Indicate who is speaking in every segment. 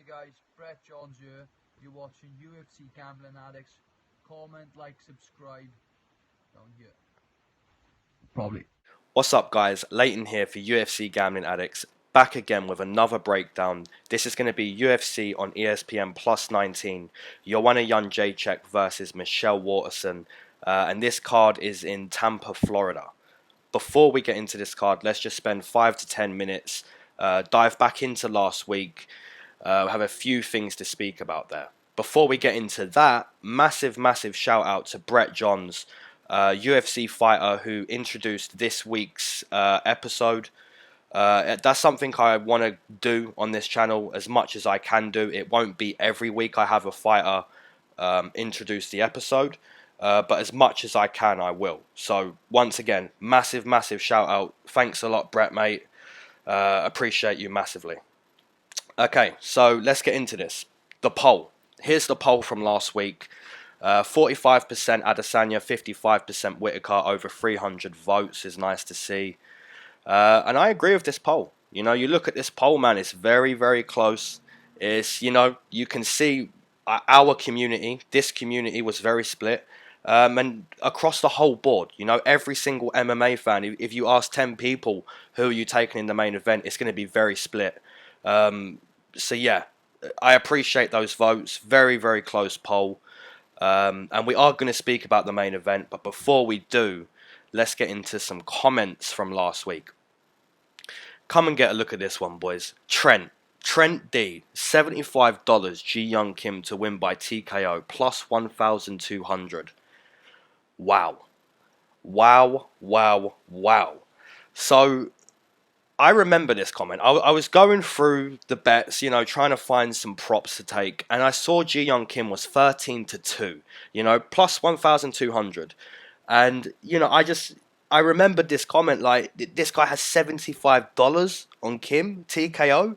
Speaker 1: guys, Brett Johns here. You're watching UFC Gambling Addicts. Comment, like, subscribe. Down here. Probably.
Speaker 2: What's up, guys? Leighton here for UFC Gambling Addicts. Back again with another breakdown. This is going to be UFC on ESPN+19. Joanna Jedrzejczk versus Waterson. And this card is in Tampa, Florida. Before we get into this card, let's just spend 5 to 10 minutes, dive back into last week, have a few things to speak about there. Before we get into that, massive shout out to Brett Johns, UFC fighter who introduced this week's episode. That's something I want to do on this channel as much as I can do. It won't be every week I have a fighter introduce the episode. But as much as I can, I will. So, once again, massive shout out. Thanks a lot, Brett, mate. Appreciate you massively. Okay, so let's get into this. The poll. Here's the poll from last week. 45% Adesanya, 55% Whittaker, over 300 votes is nice to see. And I agree with this poll. You know, you look at this poll, man, it's very close. It's, you know, you can see our community, this community was very split. And across the whole board, you know, every single MMA fan, if you ask 10 people who are you taking in the main event, it's going to be very split. So yeah, I appreciate those votes. Very close poll. And we are going to speak about the main event. But before we do, let's get into some comments from last week. Come and get a look at this one, boys. Trent D, $75, Ji Young Kim to win by TKO, plus 1,200. Wow. So, I remember this comment. I was going through the bets, you know, trying to find some props to take, and I saw Ji Young Kim was 13-2, you know, plus 1,200. And, you know, I remembered this comment, like, this guy has $75 on Kim, TKO.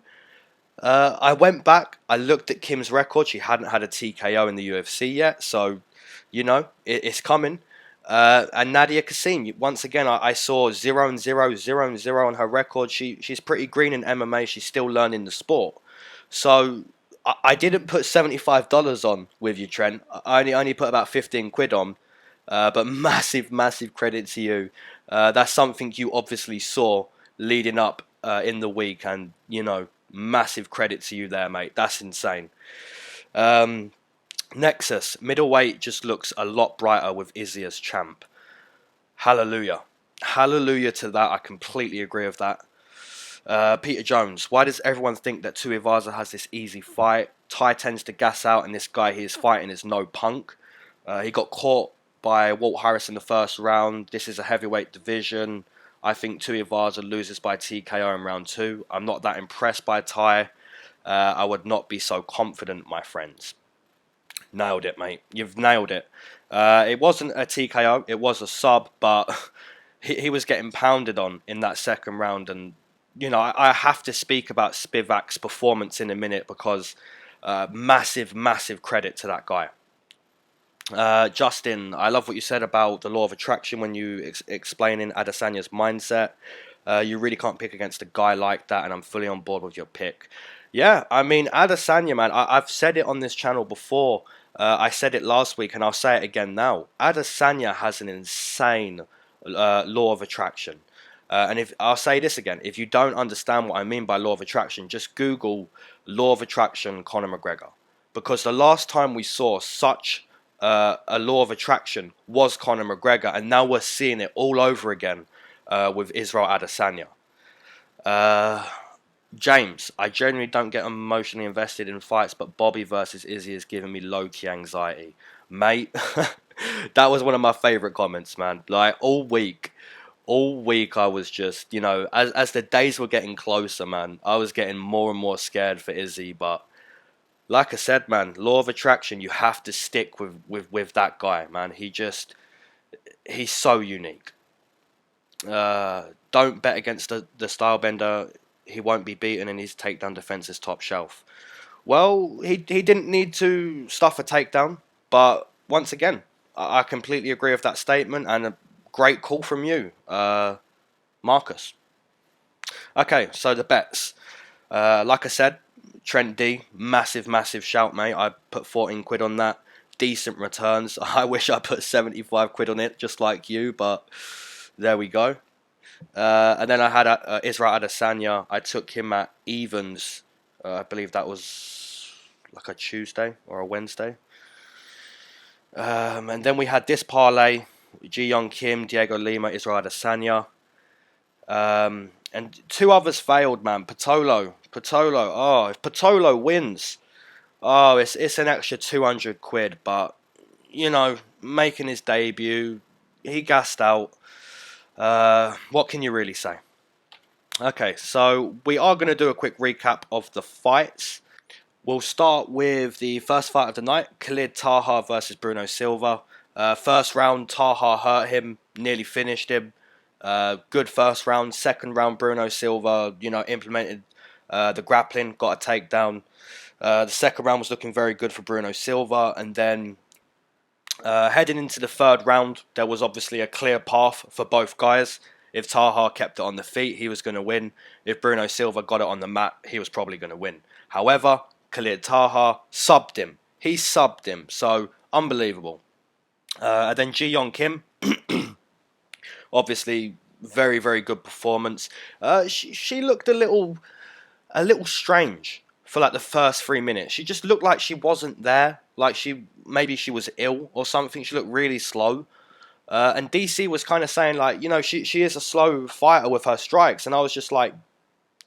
Speaker 2: I went back, I looked at Kim's record. She hadn't had a TKO in the UFC yet, so, you know, it's coming. And Nadia Kassim, once again, I saw 0-0 on her record. She's pretty green in MMA. She's still learning the sport. So I didn't put $75 on with you, Trent. I only put about 15 quid on. But massive credit to you. That's something you obviously saw leading up in the week. And, you know, massive credit to you there, mate. That's insane. Nexus, middleweight just looks a lot brighter with Izzy as champ. Hallelujah to that. I completely agree with that. Peter Jones, why does everyone think that Tuivasa has this easy fight? Ty tends to gas out, and this guy he is fighting is no punk. He got caught by Walt Harris in the first round. This is a heavyweight division. I think Tuivasa loses by TKO in round 2. I'm not that impressed by Ty. I would not be so confident, my friends. Nailed it, mate. You've nailed it. It wasn't a TKO. It was a sub, but he was getting pounded on in that second round. And, you know, I have to speak about Spivak's performance in a minute because massive credit to that guy. Justin, I love what you said about the law of attraction when you explaining Adesanya's mindset. You really can't pick against a guy like that, and I'm fully on board with your pick. Yeah, I mean, Adesanya, man, I've said it on this channel before. I said it last week, and I'll say it again now. Adesanya has an insane law of attraction. And I'll say this again, if you don't understand what I mean by law of attraction, just Google law of attraction Conor McGregor. Because the last time we saw such a law of attraction was Conor McGregor, and now we're seeing it all over again with Israel Adesanya. James, I generally don't get emotionally invested in fights, but Bobby versus Izzy is giving me low-key anxiety. Mate, that was one of my favourite comments, man. Like, all week I was just, you know, as the days were getting closer, man, I was getting more and more scared for Izzy, but like I said, man, law of attraction, you have to stick with that guy, man. He's so unique. Don't bet against the Stylebender. He won't be beaten, and his takedown defense is top shelf. Well, he didn't need to stuff a takedown, but once again, I completely agree with that statement, and a great call from you, Marcus. Okay, so the bets. Like I said, Trent D, massive shout, mate. I put 14 quid on that. Decent returns. I wish I put 75 quid on it, just like you, but there we go. And then I had Israel Adesanya. I took him at evens. I believe that was like a Tuesday or a Wednesday. And then we had this parlay: Ji Young Kim, Diego Lima, Israel Adesanya. And two others failed, man. Patolo. Oh, if Patolo wins, oh, it's an extra 200 quid. But, you know, making his debut, he gassed out. What can you really say? Okay, so we are going to do a quick recap of the fights. We'll start with the first fight of the night, Khalid Taha versus Bruno Silva. First round, Taha hurt him, nearly finished him. Good first round. Second round, Bruno Silva, you know, implemented the grappling, got a takedown. The second round was looking very good for Bruno Silva. And then heading into the third round, there was obviously a clear path for both guys. If Taha kept it on the feet, he was going to win. If Bruno Silva got it on the mat, he was probably going to win. However, Khalid Taha subbed him. He subbed him. So, unbelievable. And then Ji Young Kim, obviously, very good performance. She looked a little strange for like the first 3 minutes. She just looked like she wasn't there. Like maybe she was ill or something. She looked really slow. And DC was kind of saying like, you know, she is a slow fighter with her strikes. And I was just like,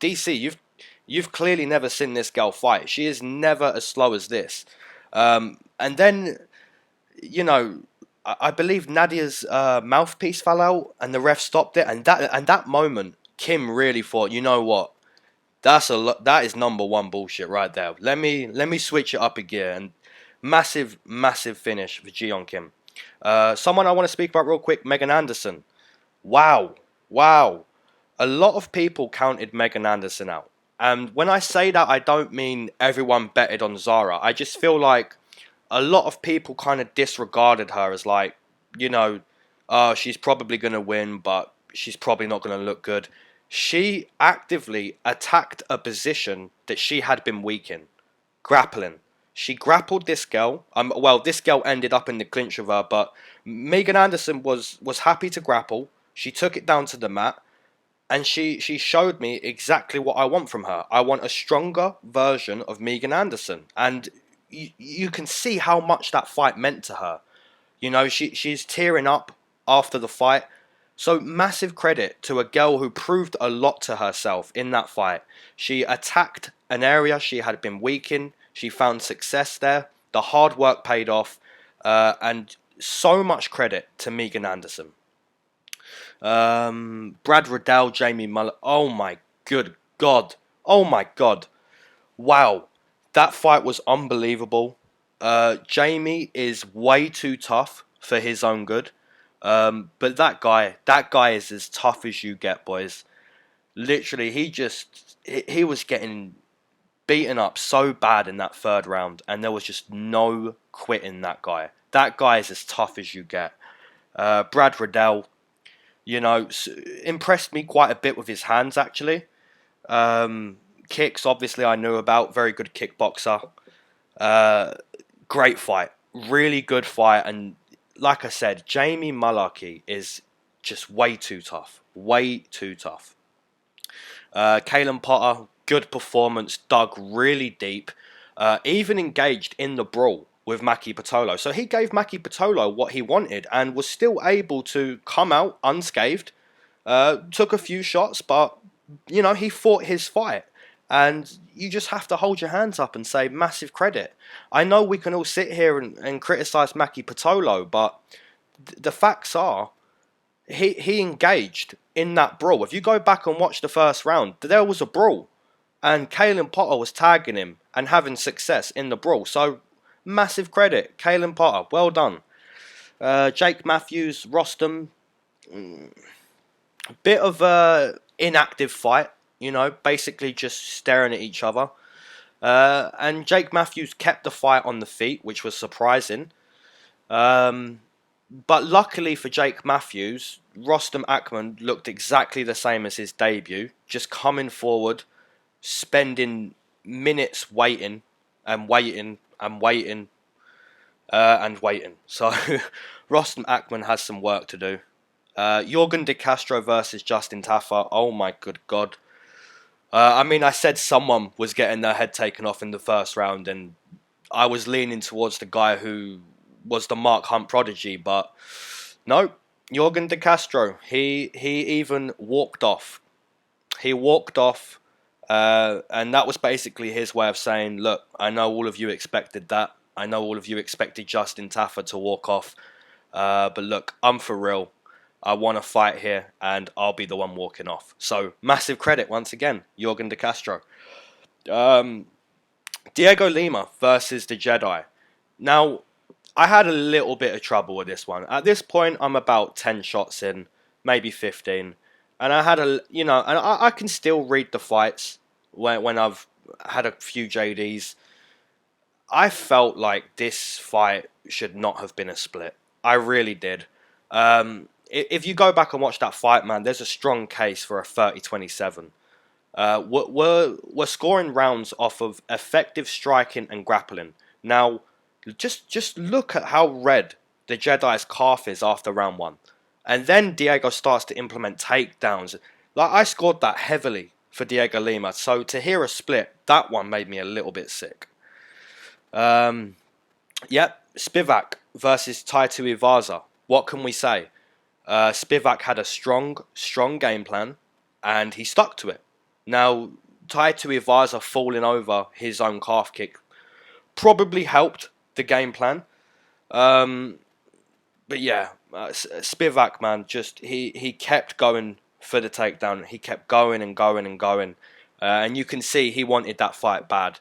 Speaker 2: DC, you've clearly never seen this girl fight. She is never as slow as this. And then, you know, I believe Nadia's mouthpiece fell out and the ref stopped it. And that moment, Kim really thought, you know what? That is number one bullshit right there. Let me switch it up a gear. And massive finish for Ji Young Kim. Someone I want to speak about real quick, Megan Anderson. Wow. A lot of people counted Megan Anderson out. And when I say that, I don't mean everyone betted on Zara. I just feel like a lot of people kind of disregarded her as like, you know, she's probably going to win, but she's probably not going to look good. She actively attacked a position that she had been weak in. Grappling. She grappled this girl. Well, this girl ended up in the clinch with her, but Megan Anderson was happy to grapple. She took it down to the mat, and she showed me exactly what I want from her. I want a stronger version of Megan Anderson, and you can see how much that fight meant to her. You know, she's tearing up after the fight. So massive credit to a girl who proved a lot to herself in that fight. She attacked an area she had been weak in. She found success there. The hard work paid off. And so much credit to Megan Anderson. Brad Riddell, Jamie Mueller. Oh my good God. Oh my God. Wow. That fight was unbelievable. Jamie is way too tough for his own good. But that guy is as tough as you get, boys. Literally, he was getting beaten up so bad in that third round, and there was just no quitting that guy. That guy is as tough as you get. Brad Riddell, you know, impressed me quite a bit with his hands, actually. Kicks, obviously, I knew about. Very good kickboxer. Great fight. Really good fight. And like I said, Jamie Mullarkey is just way too tough. Way too tough. Kalen Potter, good performance. Dug really deep. Even engaged in the brawl with Maki Pitolo. So he gave Maki Pitolo what he wanted and was still able to come out unscathed. Took a few shots, but, you know, he fought his fight. And you just have to hold your hands up and say massive credit. I know we can all sit here and criticise Maki Pitolo, but the facts are he engaged in that brawl. If you go back and watch the first round, there was a brawl. And Kalen Potter was tagging him and having success in the brawl. So, massive credit. Kalen Potter, well done. Jake Matthews, Rostam, bit of a inactive fight. You know, basically just staring at each other. And Jake Matthews kept the fight on the feet, which was surprising. But luckily for Jake Matthews, Rostam Akman looked exactly the same as his debut. Just coming forward, spending minutes waiting and waiting and waiting and waiting. So Rostam Akman has some work to do. Jorgen De Castro versus Justin Tafa. Oh my good God. I mean, I said someone was getting their head taken off in the first round, and I was leaning towards the guy who was the Mark Hunt prodigy, but no, Jorgen De Castro. He even walked off. He walked off, and that was basically his way of saying, look, I know all of you expected that. I know all of you expected Justin Tafa to walk off, but look, I'm for real. I want to fight here, and I'll be the one walking off. So, massive credit once again, Jorgen De Castro. Diego Lima versus the Jedi. Now, I had a little bit of trouble with this one. At this point, I'm about 10 shots in, maybe 15. And I had and I can still read the fights when I've had a few JDs. I felt like this fight should not have been a split. I really did. If you go back and watch that fight, man, there's a strong case for a 30-27. We're scoring rounds off of effective striking and grappling. Now, just look at how red the Jedi's calf is after round 1. And then Diego starts to implement takedowns. Like, I scored that heavily for Diego Lima. So to hear a split, that one made me a little bit sick. Spivak versus Taito Ivaza. What can we say? Spivak had a strong game plan, and he stuck to it. Now, Taito Ivaza falling over his own calf kick probably helped the game plan. But yeah, Spivak, man, just he kept going for the takedown. He kept going and going and going. And you can see he wanted that fight bad.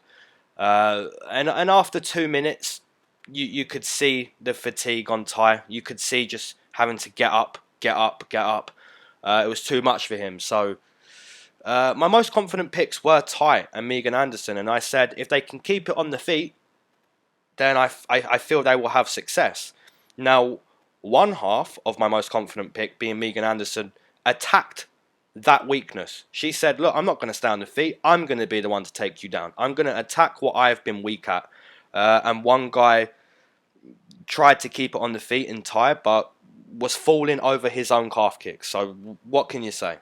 Speaker 2: And after 2 minutes, you could see the fatigue on Thai. You could see just having to get up. It was too much for him. So my most confident picks were Thai and Megan Anderson. And I said, if they can keep it on the feet, then I feel they will have success. Now, one half of my most confident pick, being Megan Anderson, attacked that weakness. She said, look, I'm not going to stay on the feet. I'm going to be the one to take you down. I'm going to attack what I have been weak at. And one guy tried to keep it on the feet in Thai, but was falling over his own calf kick. So what can you say?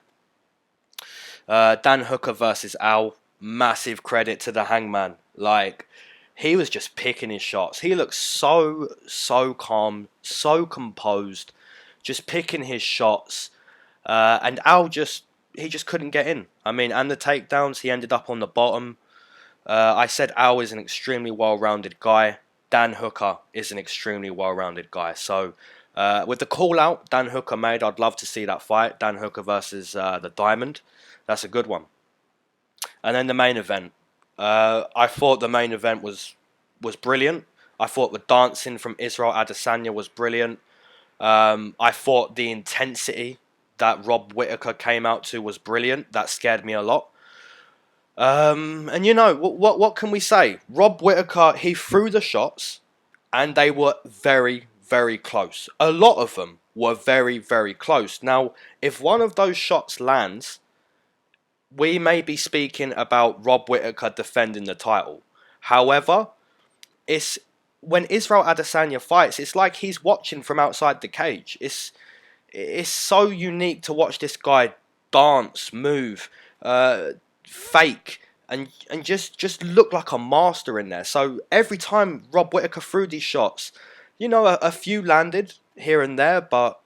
Speaker 2: Dan Hooker versus Al. Massive credit to the Hangman. Like, he was just picking his shots. He looked so calm, so composed, just picking his shots. And Al he just couldn't get in. I mean, and the takedowns, he ended up on the bottom. I said Al is an extremely well-rounded guy. Dan Hooker is an extremely well-rounded guy. So, with the call-out Dan Hooker made, I'd love to see that fight. Dan Hooker versus the Diamond. That's a good one. And then the main event. I thought the main event was brilliant. I thought the dancing from Israel Adesanya was brilliant. I thought the intensity that Rob Whittaker came out to was brilliant. That scared me a lot. And you know, what can we say? Rob Whittaker, he threw the shots, and they were very, very close. A lot of them were very, very close. Now, if one of those shots lands, we may be speaking about Rob Whittaker defending the title. However, it's when Israel Adesanya fights, it's like he's watching from outside the cage. It's so unique to watch this guy dance, move, fake, and just look like a master in there. So every time Rob Whittaker threw these shots, you know, a few landed here and there, but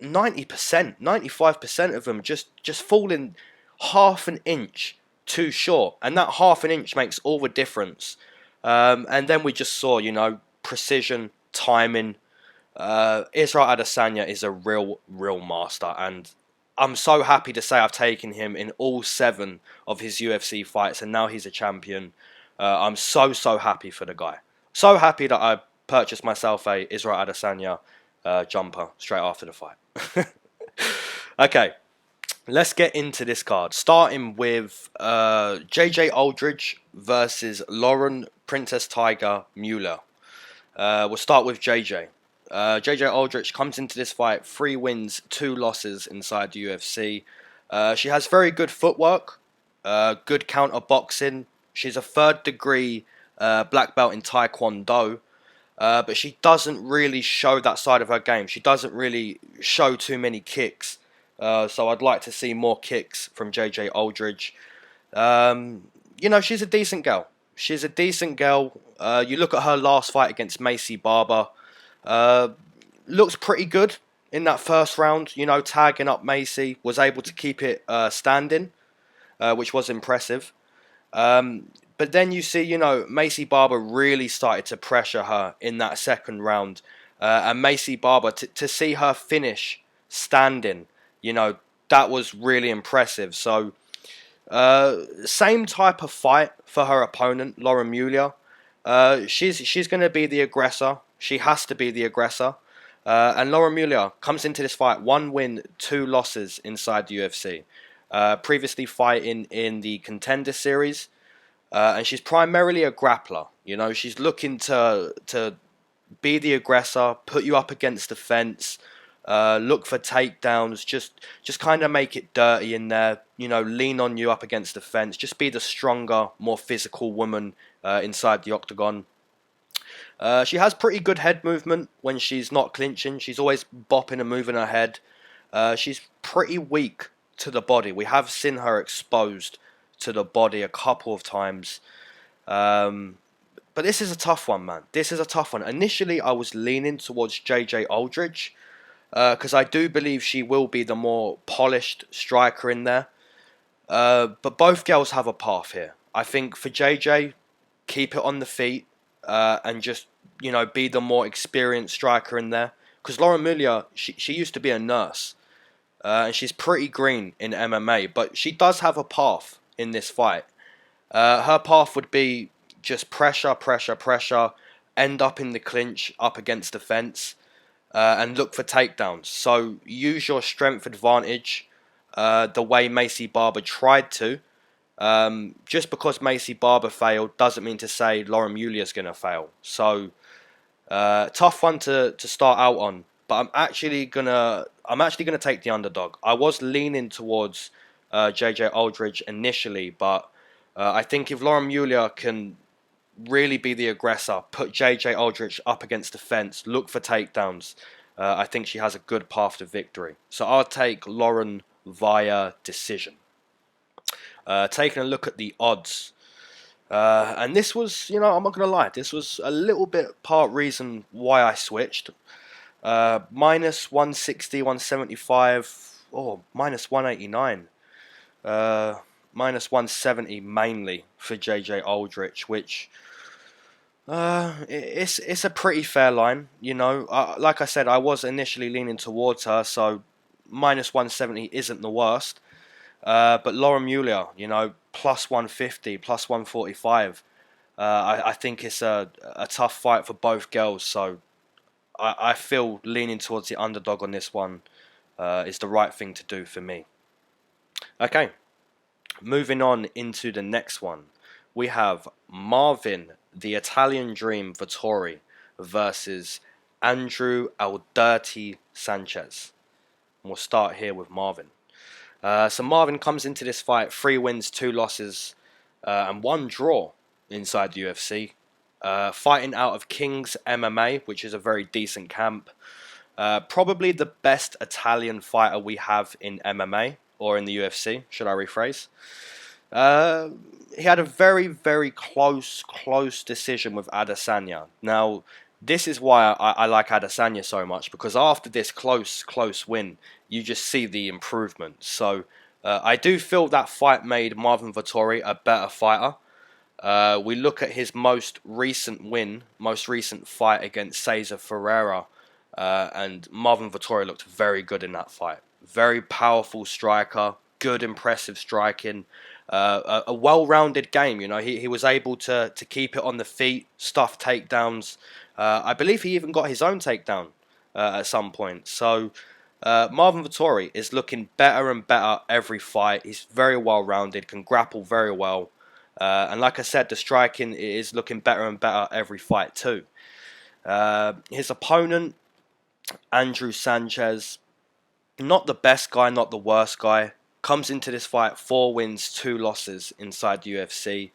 Speaker 2: 90%, 95% of them just falling half an inch too short, and that half an inch makes all the difference. And then we just saw, you know, precision, timing. Israel Adesanya is a real master, and I'm so happy to say I've taken him in all 7 of his UFC fights, and now he's a champion. I'm so happy for the guy. So happy that I purchased myself a Israel Adesanya jumper straight after the fight. Okay. Let's get into this card, starting with JJ Aldrich versus Lauren Princess Tiger Mueller. We'll start with JJ. JJ Aldrich comes into this fight 3 wins, 2 losses inside the UFC. She has very good footwork, good counter boxing, She's a third-degree black belt in Taekwondo, but she doesn't really show that side of her game. She doesn't really show too many kicks. So I'd like to see more kicks from JJ Aldrich. You know, she's a decent girl. She's a decent girl. You look at her last fight against Maycee Barber. Looks pretty good in that first round. You know, tagging up Maycee. Was able to keep it standing, which was impressive. But then you see, you know, Maycee Barber really started to pressure her in that second round. And Maycee Barber, to see her finish standing, you know, that was really impressive. So, same type of fight for her opponent, Lauren Mueller. She's going to be the aggressor. She has to be the aggressor. And Lauren Mueller comes into this fight 1 win, 2 losses inside the UFC. Previously fighting in the Contender series. And she's primarily a grappler. You know, she's looking to be the aggressor, put you up against the fence, look for takedowns, just kind of make it dirty in there. You know, lean on you up against the fence. Just be the stronger, more physical woman inside the octagon. She has pretty good head movement when she's not clinching. She's always bopping and moving her head. She's pretty weak to the body. We have seen her exposed to the body a couple of times. But this is a tough one, man. This is a tough one. Initially, I was leaning towards JJ Aldrich because I do believe she will be the more polished striker in there. But both girls have a path here. I think for JJ, keep it on the feet and just, you know, be the more experienced striker in there. Because Lauren Mueller, she used to be a nurse. And she's pretty green in MMA. But she does have a path in this fight. Her path would be just pressure, end up in the clinch up against the fence, and look for takedowns. So use your strength advantage the way Maycee Barber tried to. Just because Maycee Barber failed doesn't mean to say Lauren Mueller's going to fail. So tough one to start out on. But I'm actually gonna take the underdog. I was leaning towards JJ Aldrich initially, but I think if Lauren Mueller can really be the aggressor, put JJ Aldrich up against the fence, look for takedowns, I think she has a good path to victory. So I'll take Lauren via decision. Taking a look at the odds. And this was, you know, I'm not going to lie, this was a little bit part reason why I switched. Minus 160, 175, minus 189. Minus 170 mainly for JJ Aldrich, which it's a pretty fair line, you know. Like I said, I was initially leaning towards her, so minus 170 isn't the worst. But Lauren Mueller, you know, plus 150, plus 145. I think it's a tough fight for both girls, so I feel leaning towards the underdog on this one is the right thing to do for me. Okay, moving on into the next one. We have Marvin, the Italian Dream Vettori versus Andrew Aldirty Sanchez. And we'll start here with Marvin. So Marvin comes into this fight 3 wins, 2 losses, and 1 draw inside the UFC. Fighting out of King's MMA, which is a very decent camp. Probably the best Italian fighter we have in MMA, or in the UFC, should I rephrase. He had a very, very close decision with Adesanya. Now, this is why I like Adesanya so much, because after this close win, you just see the improvement. So, I do feel that fight made Marvin Vettori a better fighter. We look at his most recent fight against Cesar Ferreira, and Marvin Vettori looked very good in that fight. Very powerful striker, good impressive striking, a well-rounded game. You know, he was able to keep it on the feet, stuff takedowns. I believe he even got his own takedown at some point. So Marvin Vettori is looking better and better every fight. He's very well-rounded, can grapple very well. And like I said, the striking is looking better and better every fight too. His opponent, Andrew Sanchez, not the best guy, not the worst guy. Comes into this fight 4 wins, 2 losses inside the UFC.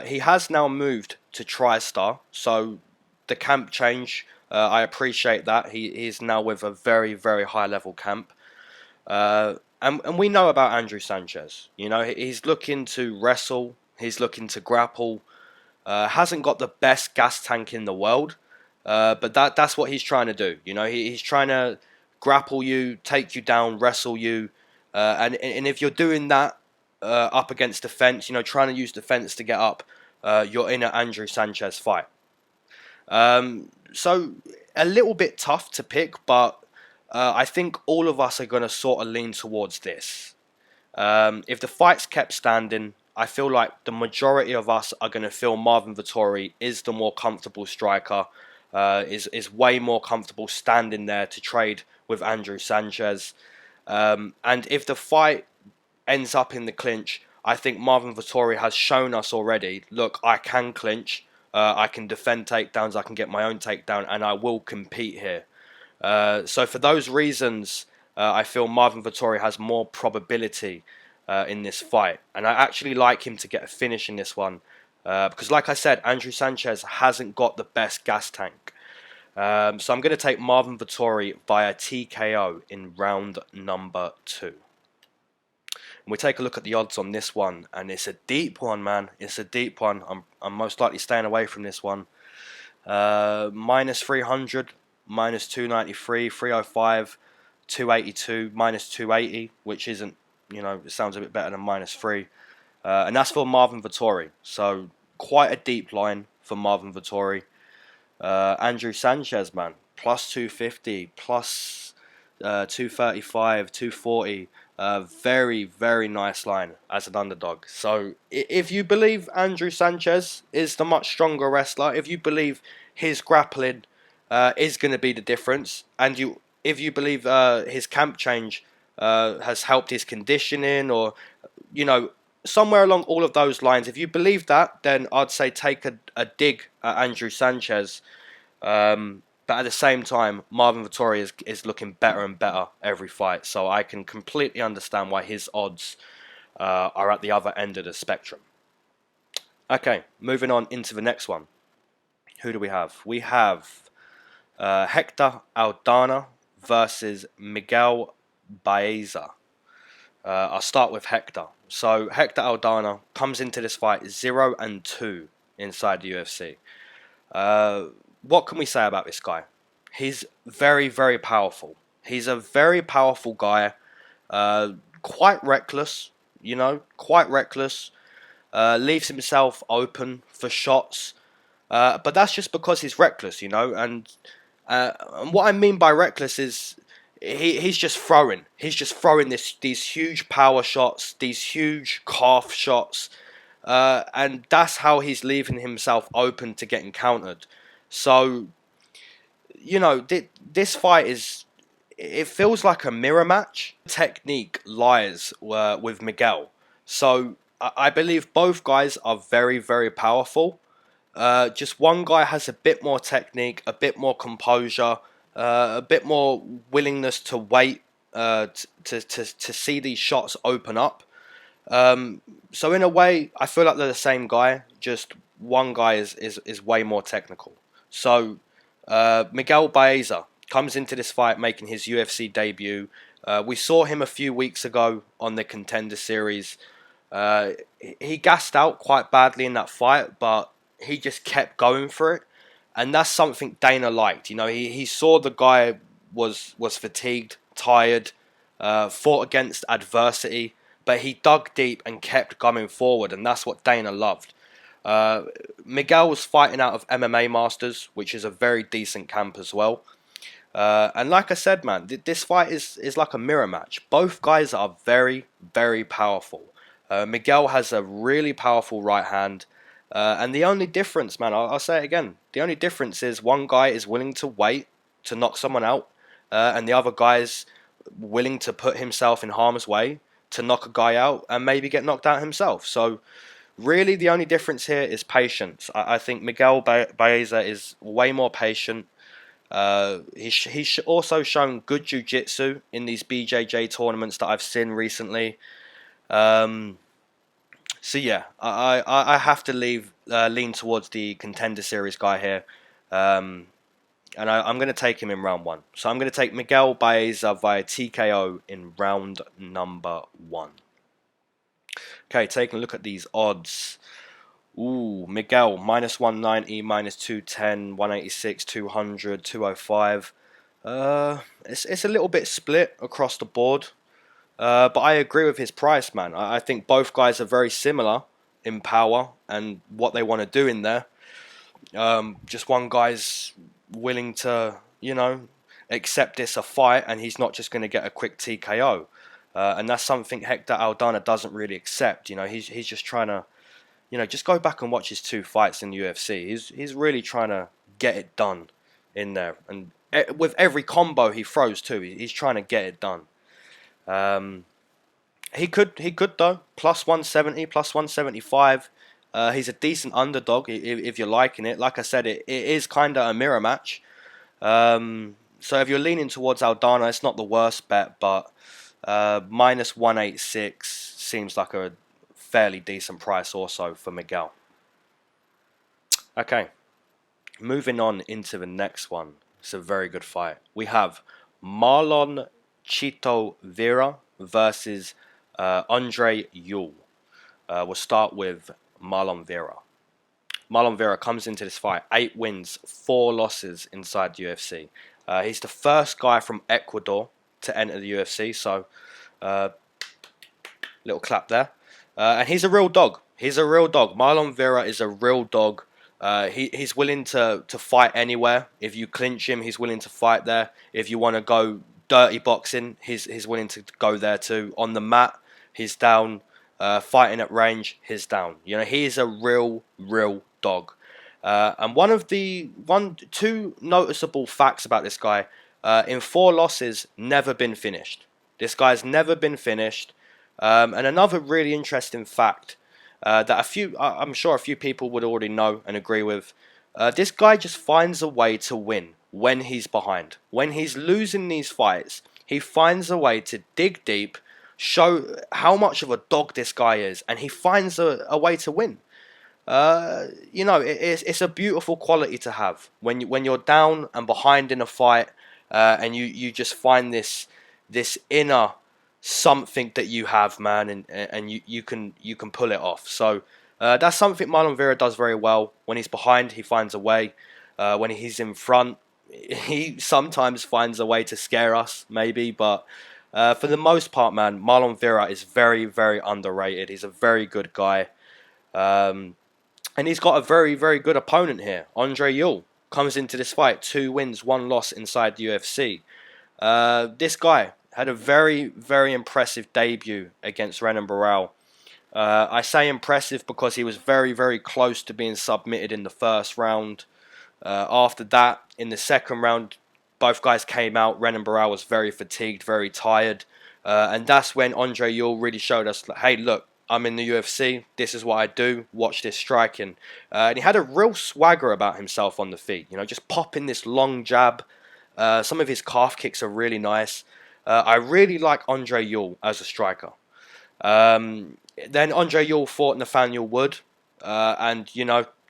Speaker 2: He has now moved to TriStar, so the camp change, I appreciate that. He's now with a very, very high level camp. And we know about Andrew Sanchez. You know, he's looking to wrestle, he's looking to grapple. Hasn't got the best gas tank in the world, but that's what he's trying to do. You know, he's trying to grapple you, take you down, wrestle you, and if you're doing that up against the fence, you know, trying to use the fence to get up, you're in an Andrew Sanchez fight. So a little bit tough to pick, but I think all of us are going to sort of lean towards this. If the fight's kept standing, I feel like the majority of us are going to feel Marvin Vettori is the more comfortable striker, is way more comfortable standing there to trade with Andrew Sanchez. And if the fight ends up in the clinch, I think Marvin Vettori has shown us already, look, I can clinch, I can defend takedowns, I can get my own takedown, and I will compete here. So for those reasons, I feel Marvin Vettori has more probability in this fight. And I actually like him to get a finish in this one. Because like I said, Andrew Sanchez hasn't got the best gas tank. So I'm going to take Marvin Vettori via TKO in round number 2. And we take a look at the odds on this one. And it's a deep one, man. It's a deep one. I'm most likely staying away from this one. Minus 300, minus 293, 305, 282, minus 280, which isn't, you know, it sounds a bit better than minus 3. And that's for Marvin Vettori. So quite a deep line for Marvin Vettori. Andrew Sanchez, man, plus 250, plus 235, 240. Very, very nice line as an underdog. So if you believe Andrew Sanchez is the much stronger wrestler, if you believe his grappling is going to be the difference, and if you believe his camp change has helped his conditioning, or, you know, somewhere along all of those lines, if you believe that, then I'd say take a dig at Andrew Sanchez. But at the same time, Marvin Vettori is looking better and better every fight. So I can completely understand why his odds are at the other end of the spectrum. Okay, moving on into the next one. Who do we have? We have Hector Aldana versus Miguel Baeza. I'll start with Hector. So Hector Aldana comes into this fight 0-2 inside the UFC. What can we say about this guy? He's very, very powerful. He's a very powerful guy. Quite reckless, you know, quite reckless. Leaves himself open for shots. But that's just because he's reckless, you know. And what I mean by reckless is he's just throwing. He's just throwing these huge power shots, these huge calf shots. And that's how he's leaving himself open to getting countered. So, you know, this fight it feels like a mirror match. Technique lies with Miguel. So I believe both guys are very, very powerful. Just one guy has a bit more technique, a bit more composure, a bit more willingness to wait to see these shots open up. So in a way, I feel like they're the same guy. Just one guy is way more technical. So Miguel Baeza comes into this fight making his UFC debut. We saw him a few weeks ago on the Contender series. He gassed out quite badly in that fight, but he just kept going for it. And that's something Dana liked. You know, he saw the guy was fatigued, tired, fought against adversity, but he dug deep and kept going forward, and that's what Dana loved. Miguel was fighting out of MMA Masters, which is a very decent camp as well. And like I said, man, this fight is like a mirror match. Both guys are very, very powerful. Miguel has a really powerful right hand. And the only difference, man, I'll say it again. The only difference is one guy is willing to wait to knock someone out. And the other guy is willing to put himself in harm's way to knock a guy out and maybe get knocked out himself. So really the only difference here is patience. I think Miguel Baeza is way more patient. He's also shown good jiu-jitsu in these BJJ tournaments that I've seen recently. So yeah, I have to lean towards the Contender Series guy here. And I'm going to take him in round 1. So I'm going to take Miguel Baeza via TKO in round number 1. Okay, taking a look at these odds. Ooh, Miguel, minus 190, minus 210, 186, 200, 205. It's a little bit split across the board. But I agree with his price, man. I think both guys are very similar in power and what they want to do in there. Just one guy's willing to, accept this a fight, and he's not just going to get a quick TKO. And that's something Hector Aldana doesn't really accept. He's just trying to, just go back and watch his 2 fights in the UFC. He's really trying to get it done in there, and with every combo he throws too, he's trying to get it done. He could though, plus 170, plus 175. He's a decent underdog if you're liking it. Like I said, it is kind of a mirror match. So if you're leaning towards Aldana, it's not the worst bet, but minus 186 seems like a fairly decent price also for Miguel. Okay, moving on into the next one. It's a very good fight. We have Marlon Chito Vera versus Andre Ewell. We'll start with Marlon Vera. Marlon Vera comes into this fight 8 wins, 4 losses inside the UFC. He's the first guy from Ecuador to enter the UFC, so little clap there. And he's a real dog. He's a real dog. Marlon Vera is a real dog. He's willing to fight anywhere. If you clinch him, he's willing to fight there. If you want to go dirty boxing, he's willing to go there too. On the mat, he's down. Fighting at range, he's down. He is a real dog. And two noticeable facts about this guy. In 4 losses, never been finished. This guy's never been finished. And another really interesting fact that I'm sure a few people would already know and agree with. This guy just finds a way to win when he's behind. When he's losing these fights, he finds a way to dig deep, show how much of a dog this guy is, and he finds a way to win. It's a beautiful quality to have when you're down and behind in a fight, and you just find this inner something that you have, man, and you can pull it off. So that's something Marlon Vera does very well. When he's behind, he finds a way. When he's in front, he sometimes finds a way to scare us, maybe, but for the most part, man, Marlon Vera is very underrated. He's a very good guy. And he's got a very good opponent here. Andre Ewell comes into this fight 2 wins, 1 loss inside the UFC. This guy had a very impressive debut against Renan Barão. I say impressive because he was very close to being submitted in the first round. After that, in the second round, both guys came out. Renan Barão was very fatigued, very tired. And that's when Andre Ewell really showed us, hey, look, I'm in the UFC. This is what I do. Watch this striking. And he had a real swagger about himself on the feet. Just popping this long jab. Some of his calf kicks are really nice. I really like Andre Ewell as a striker. Then Andre Ewell fought Nathaniel Wood. And,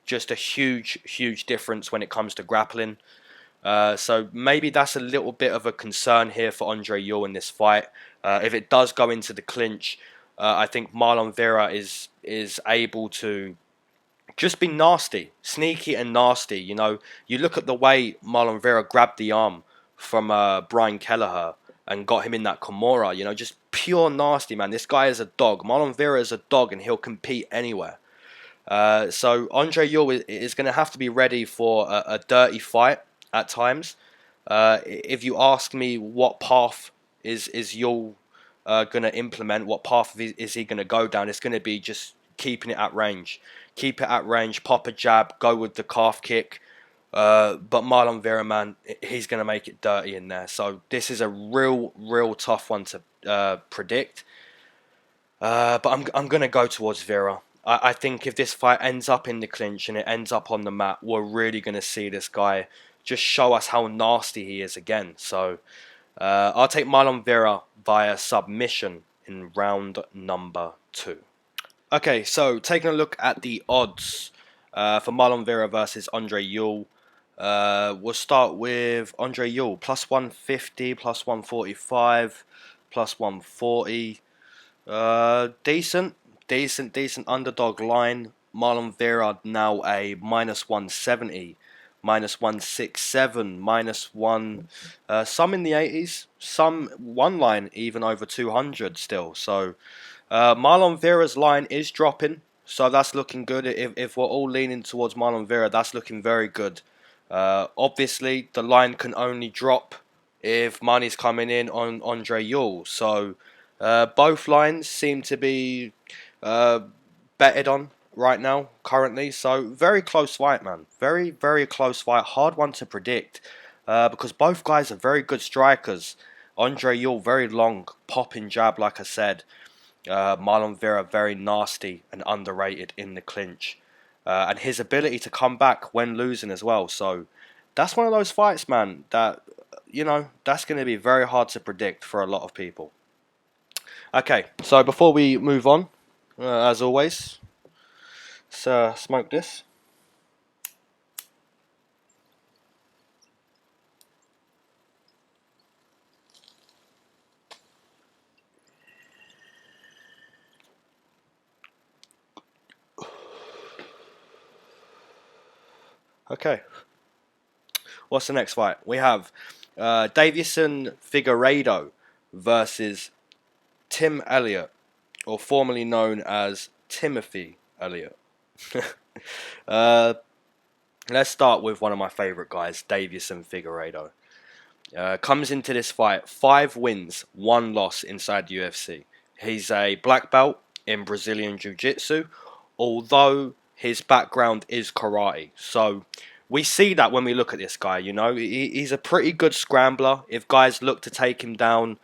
Speaker 2: just a huge difference when it comes to grappling. So maybe that's a little bit of a concern here for Andre Ewell in this fight. If it does go into the clinch, I think Marlon Vera is able to just be nasty, sneaky and nasty. You look at the way Marlon Vera grabbed the arm from Brian Kelleher and got him in that Kimura. Just pure nasty, man. This guy is a dog. Marlon Vera is a dog, and he'll compete anywhere. So Andre Ewell is going to have to be ready for a dirty fight at times. If you ask me what path is Ewell going to implement, what path is he going to go down, it's going to be just keeping it at range. Keep it at range, pop a jab, go with the calf kick. But Marlon Vera, man, he's going to make it dirty in there. So this is a real tough one to predict. But I'm going to go towards Vera. I think if this fight ends up in the clinch and it ends up on the mat, we're really going to see this guy just show us how nasty he is again. So I'll take Marlon Vera via submission in round number 2. Okay, so taking a look at the odds for Marlon Vera versus Andre Ewell. We'll start with Andre Ewell, plus 150, plus 145, plus 140. Decent underdog line. Marlon Vera now a minus 170, minus 167, minus one. Some in the 80s, some one line even over 200 still. So Marlon Vera's line is dropping, so that's looking good. If we're all leaning towards Marlon Vera, that's looking very good. Obviously, the line can only drop if money's coming in on Andre Ewell. So both lines seem to be betted on right now, currently. So very close fight, man. Very, very close fight. Hard one to predict because both guys are very good strikers. Andre Ewell, very long, popping jab, like I said. Marlon Vera, very nasty and underrated in the clinch. And his ability to come back when losing as well. So that's one of those fights, man, that, you know, that's going to be very hard to predict for a lot of people. Okay, so before we move on, as always, let's smoke this. Okay, what's the next fight? We have Deiveson Figueiredo versus Tim Elliot, or formerly known as Timothy Elliot. Let's start with one of my favourite guys, Deiveson Figueiredo. Comes into this fight 5 wins, 1 loss inside the UFC. He's a black belt in Brazilian Jiu-Jitsu, although his background is karate. So we see that when we look at this guy, you know, he's a pretty good scrambler. If guys look to take him down,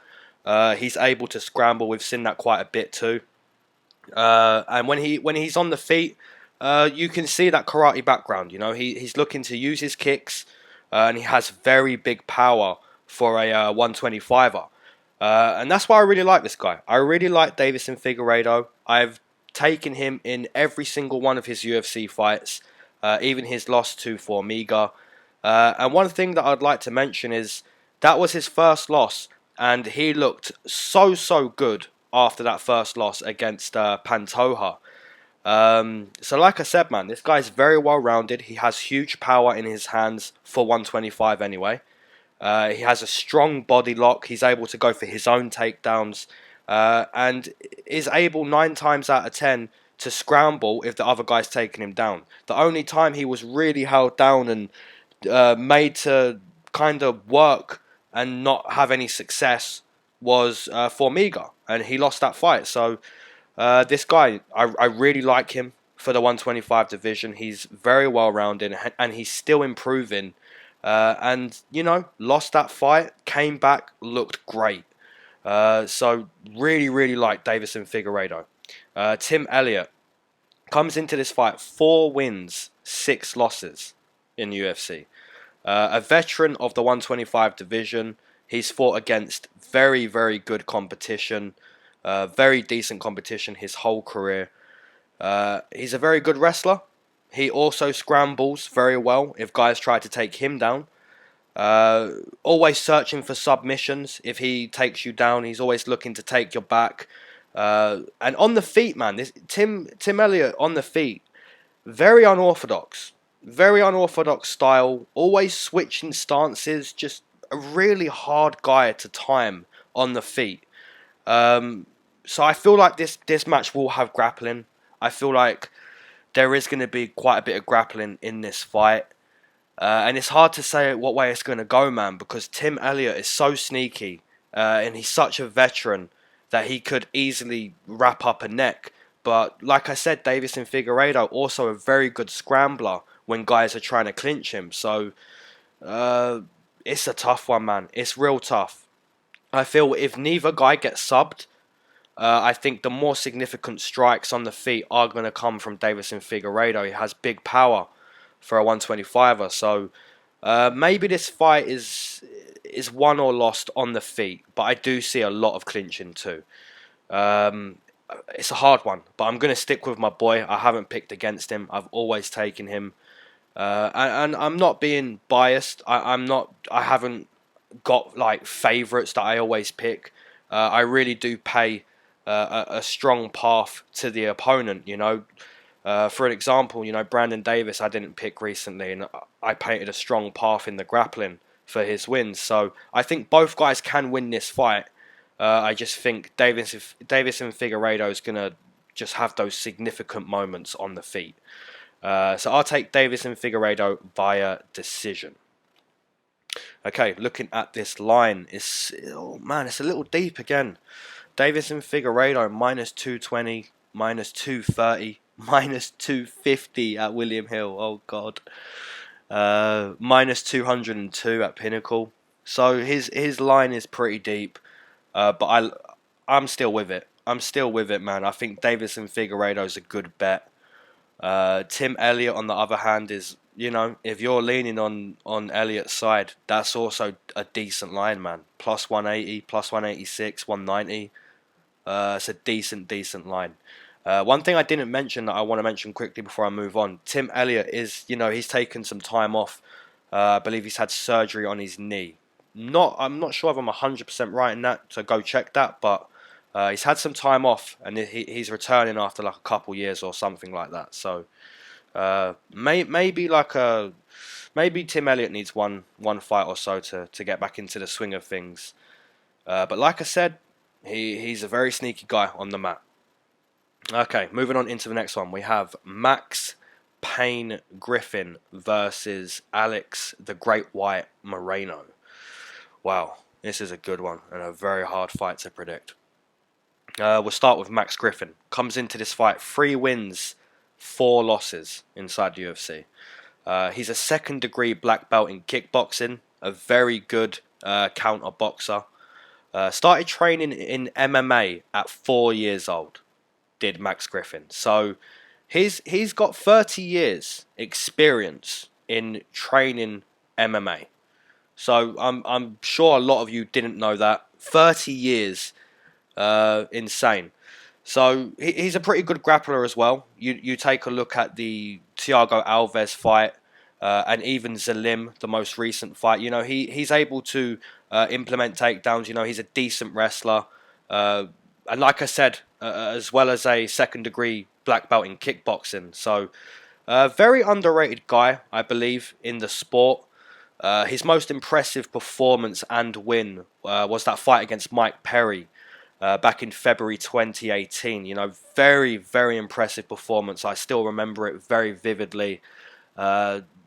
Speaker 2: he's able to scramble. We've seen that quite a bit too. And when he's on the feet, you can see that karate background. You know, he's looking to use his kicks, and he has very big power for a 125er. And that's why I really like this guy. I really like Deiveson Figueiredo. I've taken him in every single one of his UFC fights, even his loss to Formiga. And one thing that I'd like to mention is that was his first loss, and he looked so good after that first loss against Pantoja. So like I said, man, this guy's very well rounded. He has huge power in his hands for 125 anyway. He has a strong body lock. He's able to go for his own takedowns, and is able 9 times out of 10 to scramble if the other guy's taking him down. The only time he was really held down and made to kind of work and not have any success was Formiga, and he lost that fight. So this guy, I really like him for the 125 division. He's very well rounded, and he's still improving. And, you know, lost that fight, came back, looked great. So really like Deiveson Figueiredo. Tim Elliot comes into this fight 4 wins, 6 losses in UFC. A veteran of the 125 division. He's fought against very good competition. Very decent competition his whole career. He's a very good wrestler. He also scrambles very well if guys try to take him down. Always searching for submissions. If he takes you down, he's always looking to take your back. And on the feet, man, this Tim Elliot on the feet, very unorthodox. Very unorthodox style. Always switching stances. Just a really hard guy to time on the feet. So I feel like this match will have grappling. I feel like there is going to be quite a bit of grappling in this fight. And it's hard to say what way it's going to go, man, because Tim Elliot is so sneaky. And he's such a veteran that he could easily wrap up a neck. But like I said, Deiveson Figueiredo, also a very good scrambler when guys are trying to clinch him. So it's a tough one, man. It's real tough. I feel if neither guy gets subbed, I think the more significant strikes on the feet are going to come from Deiveson Figueiredo. He has big power for a 125er. So maybe this fight is won or lost on the feet. But I do see a lot of clinching too. it's a hard one, but I'm going to stick with my boy. I haven't picked against him. I've always taken him. And I'm not being biased. I haven't got like favourites that I always pick. I really do pay a strong path to the opponent. For an example, Brandon Davis I didn't pick recently, and I painted a strong path in the grappling for his wins. So I think both guys can win this fight. I just think Davis and Figueiredo is gonna just have those significant moments on the feet. So I'll take Davis and Figueiredo via decision. Okay, looking at this line, it's a little deep again. Davis and Figueiredo minus 220, minus 230, minus 250 at William Hill. Oh God, minus 202 at Pinnacle. So his line is pretty deep, but I'm still with it. I'm still with it, man. I think Davis and Figueiredo is a good bet. Tim Elliot, on the other hand, is, if you're leaning on Elliot's side, that's also a decent line, man. Plus 180, plus 186, 190. It's a decent line. One thing I didn't mention that I want to mention quickly before I move on, Tim Elliot is, he's taken some time off. I believe he's had surgery on his knee. I'm not sure if I'm 100% right in that, so go check that, but he's had some time off, and he's returning after like a couple years or something like that. So maybe Tim Elliot needs one fight or so to get back into the swing of things. But like I said, he's a very sneaky guy on the mat. Okay, moving on into the next one, we have Max Payne Griffin versus Alex the Great White Morono. Wow, this is a good one and a very hard fight to predict. We'll start with Max Griffin. Comes into this fight 3 wins, 4 losses inside the UFC. He's a second degree black belt in kickboxing, a very good counter boxer. Started training in MMA at 4 years old, did Max Griffin. So he's got 30 years experience in training MMA. So I'm sure a lot of you didn't know that. 30 years, insane. So he's a pretty good grappler as well. You take a look at the Thiago Alves fight, and even Zalim, the most recent fight. He's able to implement takedowns. He's a decent wrestler, and like I said, as well as a second degree black belt in kickboxing. So very underrated guy, I believe, in the sport. His most impressive performance and win was that fight against Mike Perry back in February 2018. Very, very impressive performance. I still remember it very vividly.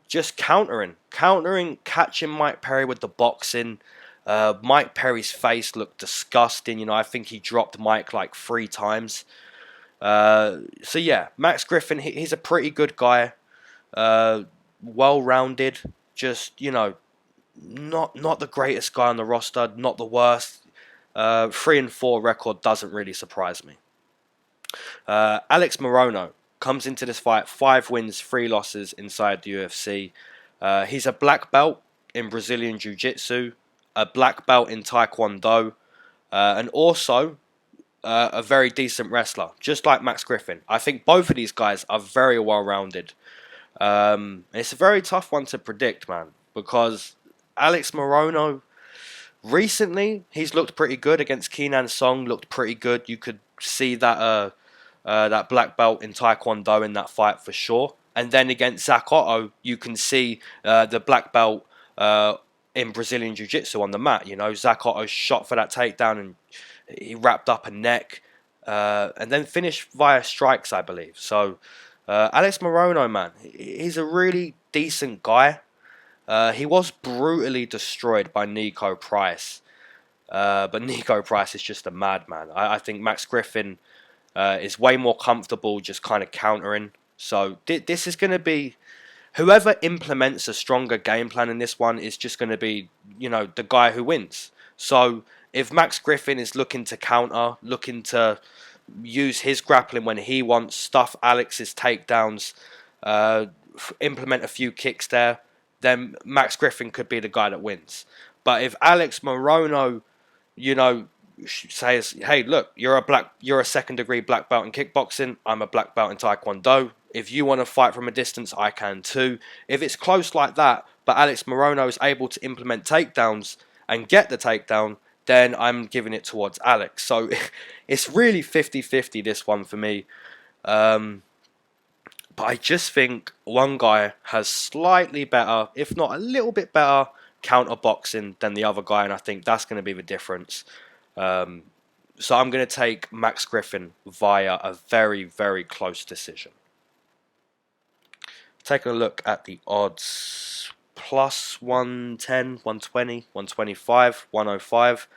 Speaker 2: Just countering, catching Mike Perry with the boxing. Mike Perry's face looked disgusting. I think he dropped Mike like 3 times. So yeah, Max Griffin, he's a pretty good guy. Well-rounded. Just, not the greatest guy on the roster, not the worst. 3-4 record doesn't really surprise me. Alex Morono comes into this fight 5 wins, 3 losses inside the UFC. He's a black belt in Brazilian Jiu-Jitsu, a black belt in Taekwondo, and also a very decent wrestler, just like Max Griffin. I think both of these guys are very well-rounded. It's a very tough one to predict, man, because Alex Morono, recently, he's looked pretty good against Kenan Song, looked pretty good. You could see that that black belt in Taekwondo in that fight for sure. And then against Zach Otto, you can see the black belt in Brazilian Jiu-Jitsu on the mat. Zach Otto shot for that takedown and he wrapped up a neck and then finished via strikes, I believe. So Alex Morono, man, he's a really decent guy. He was brutally destroyed by Nico Price. But Nico Price is just a madman. I think Max Griffin is way more comfortable just kind of countering. So this is going to be... Whoever implements a stronger game plan in this one is just going to be, the guy who wins. So if Max Griffin is looking to counter, looking to use his grappling when he wants, stuff Alex's takedowns, implement a few kicks there, then Max Griffin could be the guy that wins. But if Alex Morono, says, hey, look, you're a second degree black belt in kickboxing. I'm a black belt in taekwondo. If you want to fight from a distance, I can too. If it's close like that, but Alex Morono is able to implement takedowns and get the takedown, then I'm giving it towards Alex. So it's really 50-50, this one for me. But I just think one guy has slightly better, if not a little bit better, counter boxing than the other guy, and I think that's going to be the difference. So I'm going to take Max Griffin via a very, very close decision. Taking a look at the odds. Plus 110, 120, 125, 105.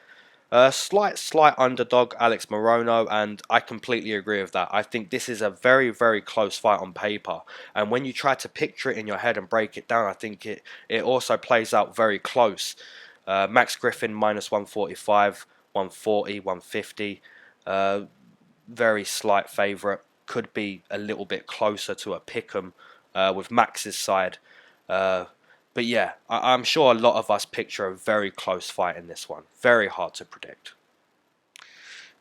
Speaker 2: Slight underdog, Alex Morono, and I completely agree with that. I think this is a very, very close fight on paper. And when you try to picture it in your head and break it down, I think it also plays out very close. Max Griffin minus 145, 140, 150. Very slight favourite. Could be a little bit closer to a pick'em with Max's side. But yeah, I'm sure a lot of us picture a very close fight in this one. Very hard to predict.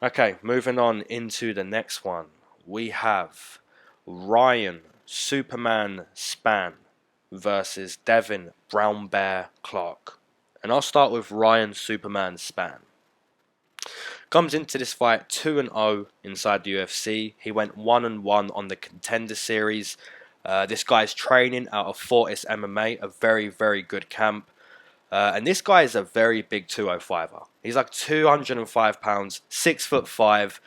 Speaker 2: Okay, moving on into the next one. We have Ryan Superman Spann versus Devin Brown Bear Clark. And I'll start with Ryan Superman Spann. Comes into this fight 2-0 inside the UFC. He went 1-1 on the Contender Series. This guy's training out of Fortis MMA, a very, very good camp. And this guy is a very big 205er. He's like 205 pounds, 6'5",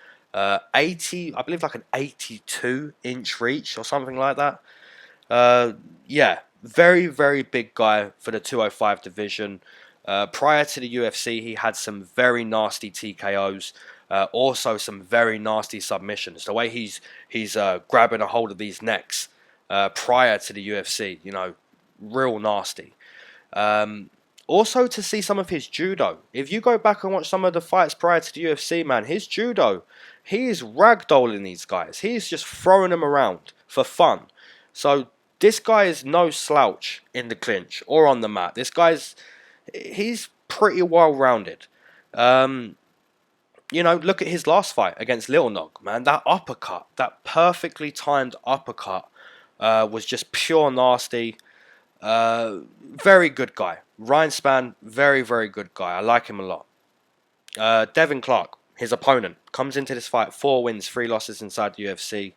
Speaker 2: 80, I believe like an 82-inch reach or something like that. Yeah, very, very big guy for the 205 division. Prior to the UFC, he had some very nasty TKOs. Also some very nasty submissions. The way he's grabbing a hold of these necks prior to the UFC, you know, real nasty. Also to see some of his judo. If you go back and watch some of the fights prior to the UFC, man, his judo, he is ragdolling these guys. He's just throwing them around for fun. So this guy is no slouch in the clinch or on the mat. He's pretty well rounded. You know, look at his last fight against Little Nog, man. That uppercut, that perfectly timed uppercut, was just pure nasty. Very good guy. Ryan Spann, very, very good guy. I like him a lot. Devin Clark, his opponent, comes into this fight 4 wins, 3 losses inside the UFC.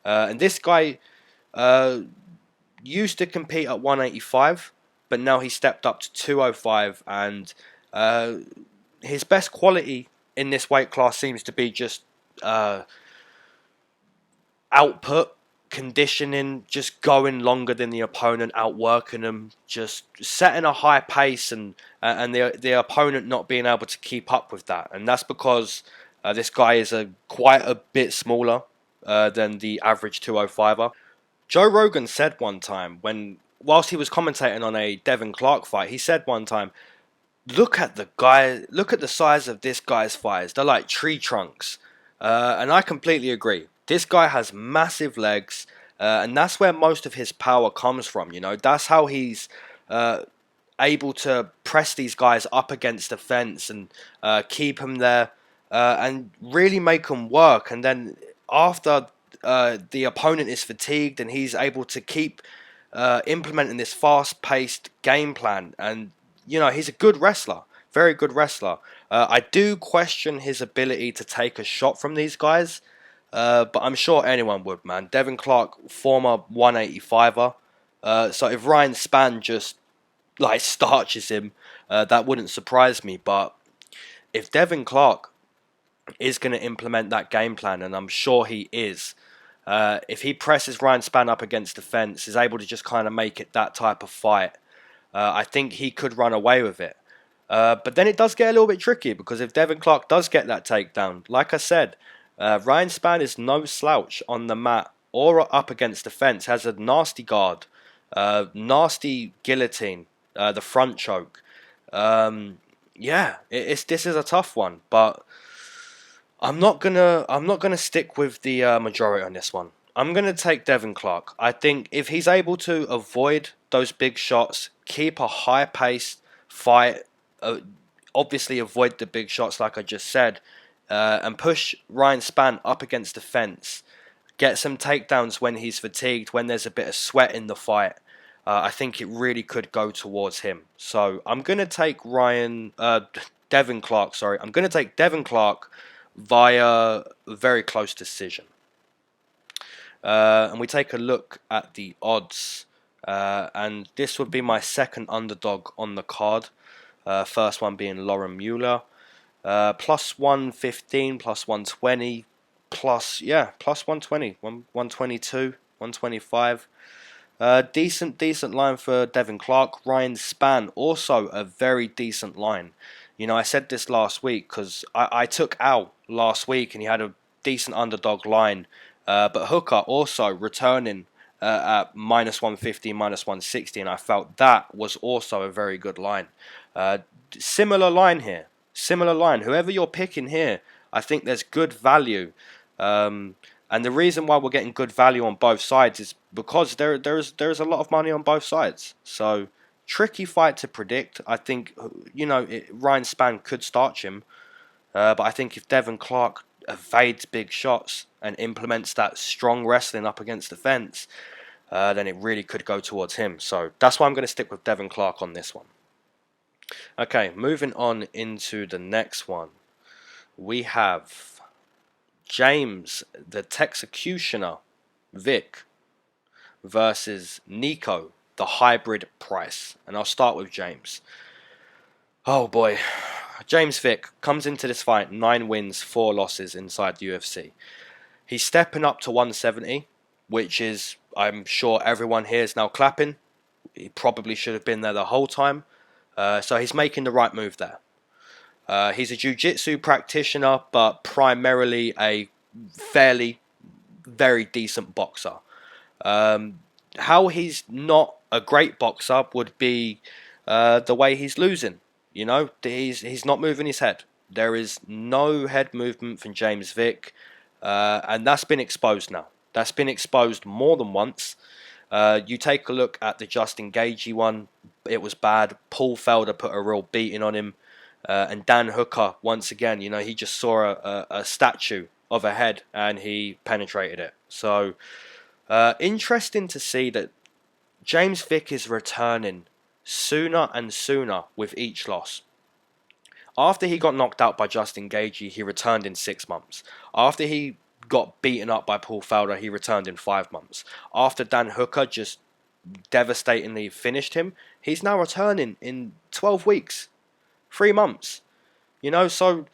Speaker 2: And this guy used to compete at 185, but now he stepped up to 205. And his best quality in this weight class seems to be just output, conditioning, just going longer than the opponent, outworking them, just setting a high pace, and the opponent not being able to keep up with that. And that's because this guy is quite a bit smaller than the average 205er. Joe Rogan said one time, whilst he was commentating on a Devin Clark fight, he said one time, look at the size of this guy's thighs. They're like tree trunks. And I completely agree. This guy has massive legs, and that's where most of his power comes from. You know, that's how he's able to press these guys up against the fence and keep them there and really make them work. And then after the opponent is fatigued, and he's able to keep implementing this fast-paced game plan. And you know, he's a good wrestler, very good wrestler. I do question his ability to take a shot from these guys. But I'm sure anyone would, man. Devin Clark, former 185er. So if Ryan Spann just like starches him, that wouldn't surprise me. But if Devin Clark is going to implement that game plan, and I'm sure he is, if he presses Ryan Spann up against the fence, is able to just kind of make it that type of fight, I think he could run away with it. But then it does get a little bit tricky, because if Devin Clark does get that takedown, like I said, Ryan Spann is no slouch on the mat or up against the fence. Has a nasty guard, nasty guillotine, the front choke. Yeah, this is a tough one, but I'm not gonna stick with the majority on this one. I'm gonna take Devin Clark. I think if he's able to avoid those big shots, keep a high-paced fight, obviously avoid the big shots like I just said, and push Ryan Spann up against the fence. Get some takedowns when he's fatigued, when there's a bit of sweat in the fight. I think it really could go towards him. So I'm going to take Devin Clark, sorry. I'm going to take Devin Clark via a very close decision. And we take a look at the odds. And this would be my second underdog on the card. First one being Lauren Mueller. Plus 115, plus 120, plus 120, 122, 125. Decent line for Devin Clark. Ryan Spann, also a very decent line. You know, I said this last week because I took Al last week and he had a decent underdog line. But Hooker also returning at minus 150, minus 160, and I felt that was also a very good line. Similar line here. Similar line. Whoever you're picking here, I think there's good value. And the reason why we're getting good value on both sides is because there's a lot of money on both sides. So, tricky fight to predict. I think, Ryan Spann could starch him. But I think if Devin Clark evades big shots and implements that strong wrestling up against the fence, then it really could go towards him. So, that's why I'm going to stick with Devin Clark on this one. Okay, moving on into the next one. We have James, the Texecutioner, Vick, versus Nico, the Hybrid Price. And I'll start with James. Oh boy. James Vick comes into this fight 9 wins, 4 losses inside the UFC. He's stepping up to 170, which is, I'm sure everyone here is now clapping. He probably should have been there the whole time. So he's making the right move there. He's a jiu-jitsu practitioner, but primarily a very decent boxer. How he's not a great boxer would be the way he's losing. You know, he's not moving his head. There is no head movement from James Vick, and that's been exposed now. That's been exposed more than once. You take a look at the Justin Gaethje one. It was bad. Paul Felder put a real beating on him. And Dan Hooker, once again, you know, he just saw a statue of a head and he penetrated it. So, interesting to see that James Vick is returning sooner and sooner with each loss. After he got knocked out by Justin Gaethje, he returned in 6 months. After he got beaten up by Paul Felder, he returned in 5 months. After Dan Hooker just devastatingly finished him, he's now returning in 12 weeks. 3 months. You know, so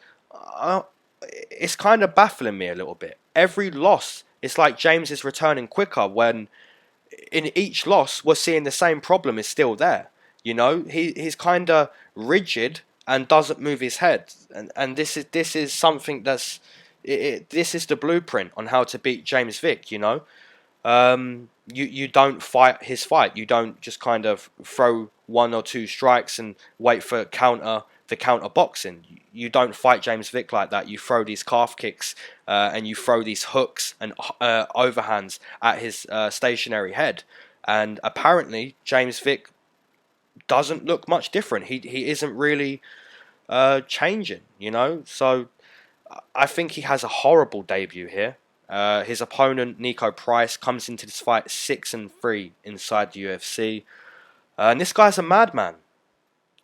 Speaker 2: it's kind of baffling me a little bit. Every loss, it's like James is returning quicker when in each loss we're seeing the same problem is still there. You know, he's kind of rigid and doesn't move his head. And this is something that's... this is the blueprint on how to beat James Vick, you know. You don't fight his fight. You don't just kind of throw 1 or 2 strikes and wait for the counter boxing. You don't fight James Vick like that. You throw these calf kicks and you throw these hooks and overhands at his stationary head. And apparently James Vick doesn't look much different. He isn't really changing, you know. So I think he has a horrible debut here. His opponent, Nico Price, comes into this fight 6-3 inside the UFC. And this guy's a madman.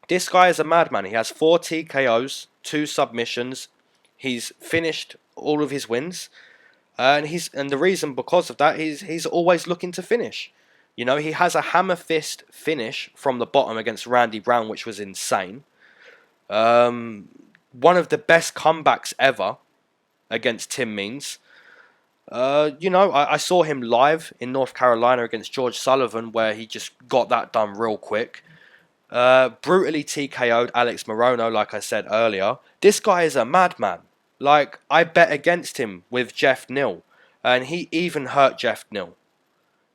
Speaker 2: This guy is a madman. He has 4 TKOs, 2 submissions. He's finished all of his wins. And the reason because of that, he's always looking to finish. You know, he has a hammer fist finish from the bottom against Randy Brown, which was insane. One of the best comebacks ever against Tim Means. You know, I saw him live in North Carolina against George Sullivan, where he just got that done real quick. Brutally TKO'd Alex Morono, like I said earlier. This guy is a madman. Like, I bet against him with Jeff Neal, and he even hurt Jeff Neal.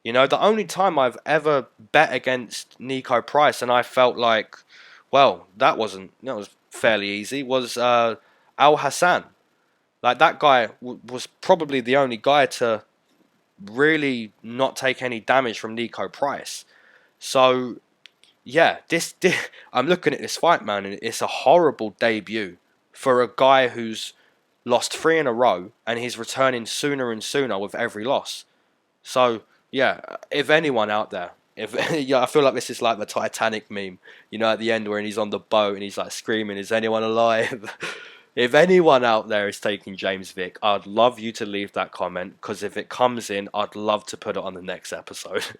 Speaker 2: You know, the only time I've ever bet against Nico Price, and I felt like, well, that was fairly easy, was Al Hassan. Like, that guy was probably the only guy to really not take any damage from Nico Price. So, yeah, this I'm looking at this fight, man, and it's a horrible debut for a guy who's lost 3 in a row, and he's returning sooner and sooner with every loss. So yeah, if anyone out there, if yeah, I feel like this is like the Titanic meme, you know, at the end where he's on the boat and he's like screaming, "Is anyone alive?" If anyone out there is taking James Vick, I'd love you to leave that comment, because if it comes in, I'd love to put it on the next episode.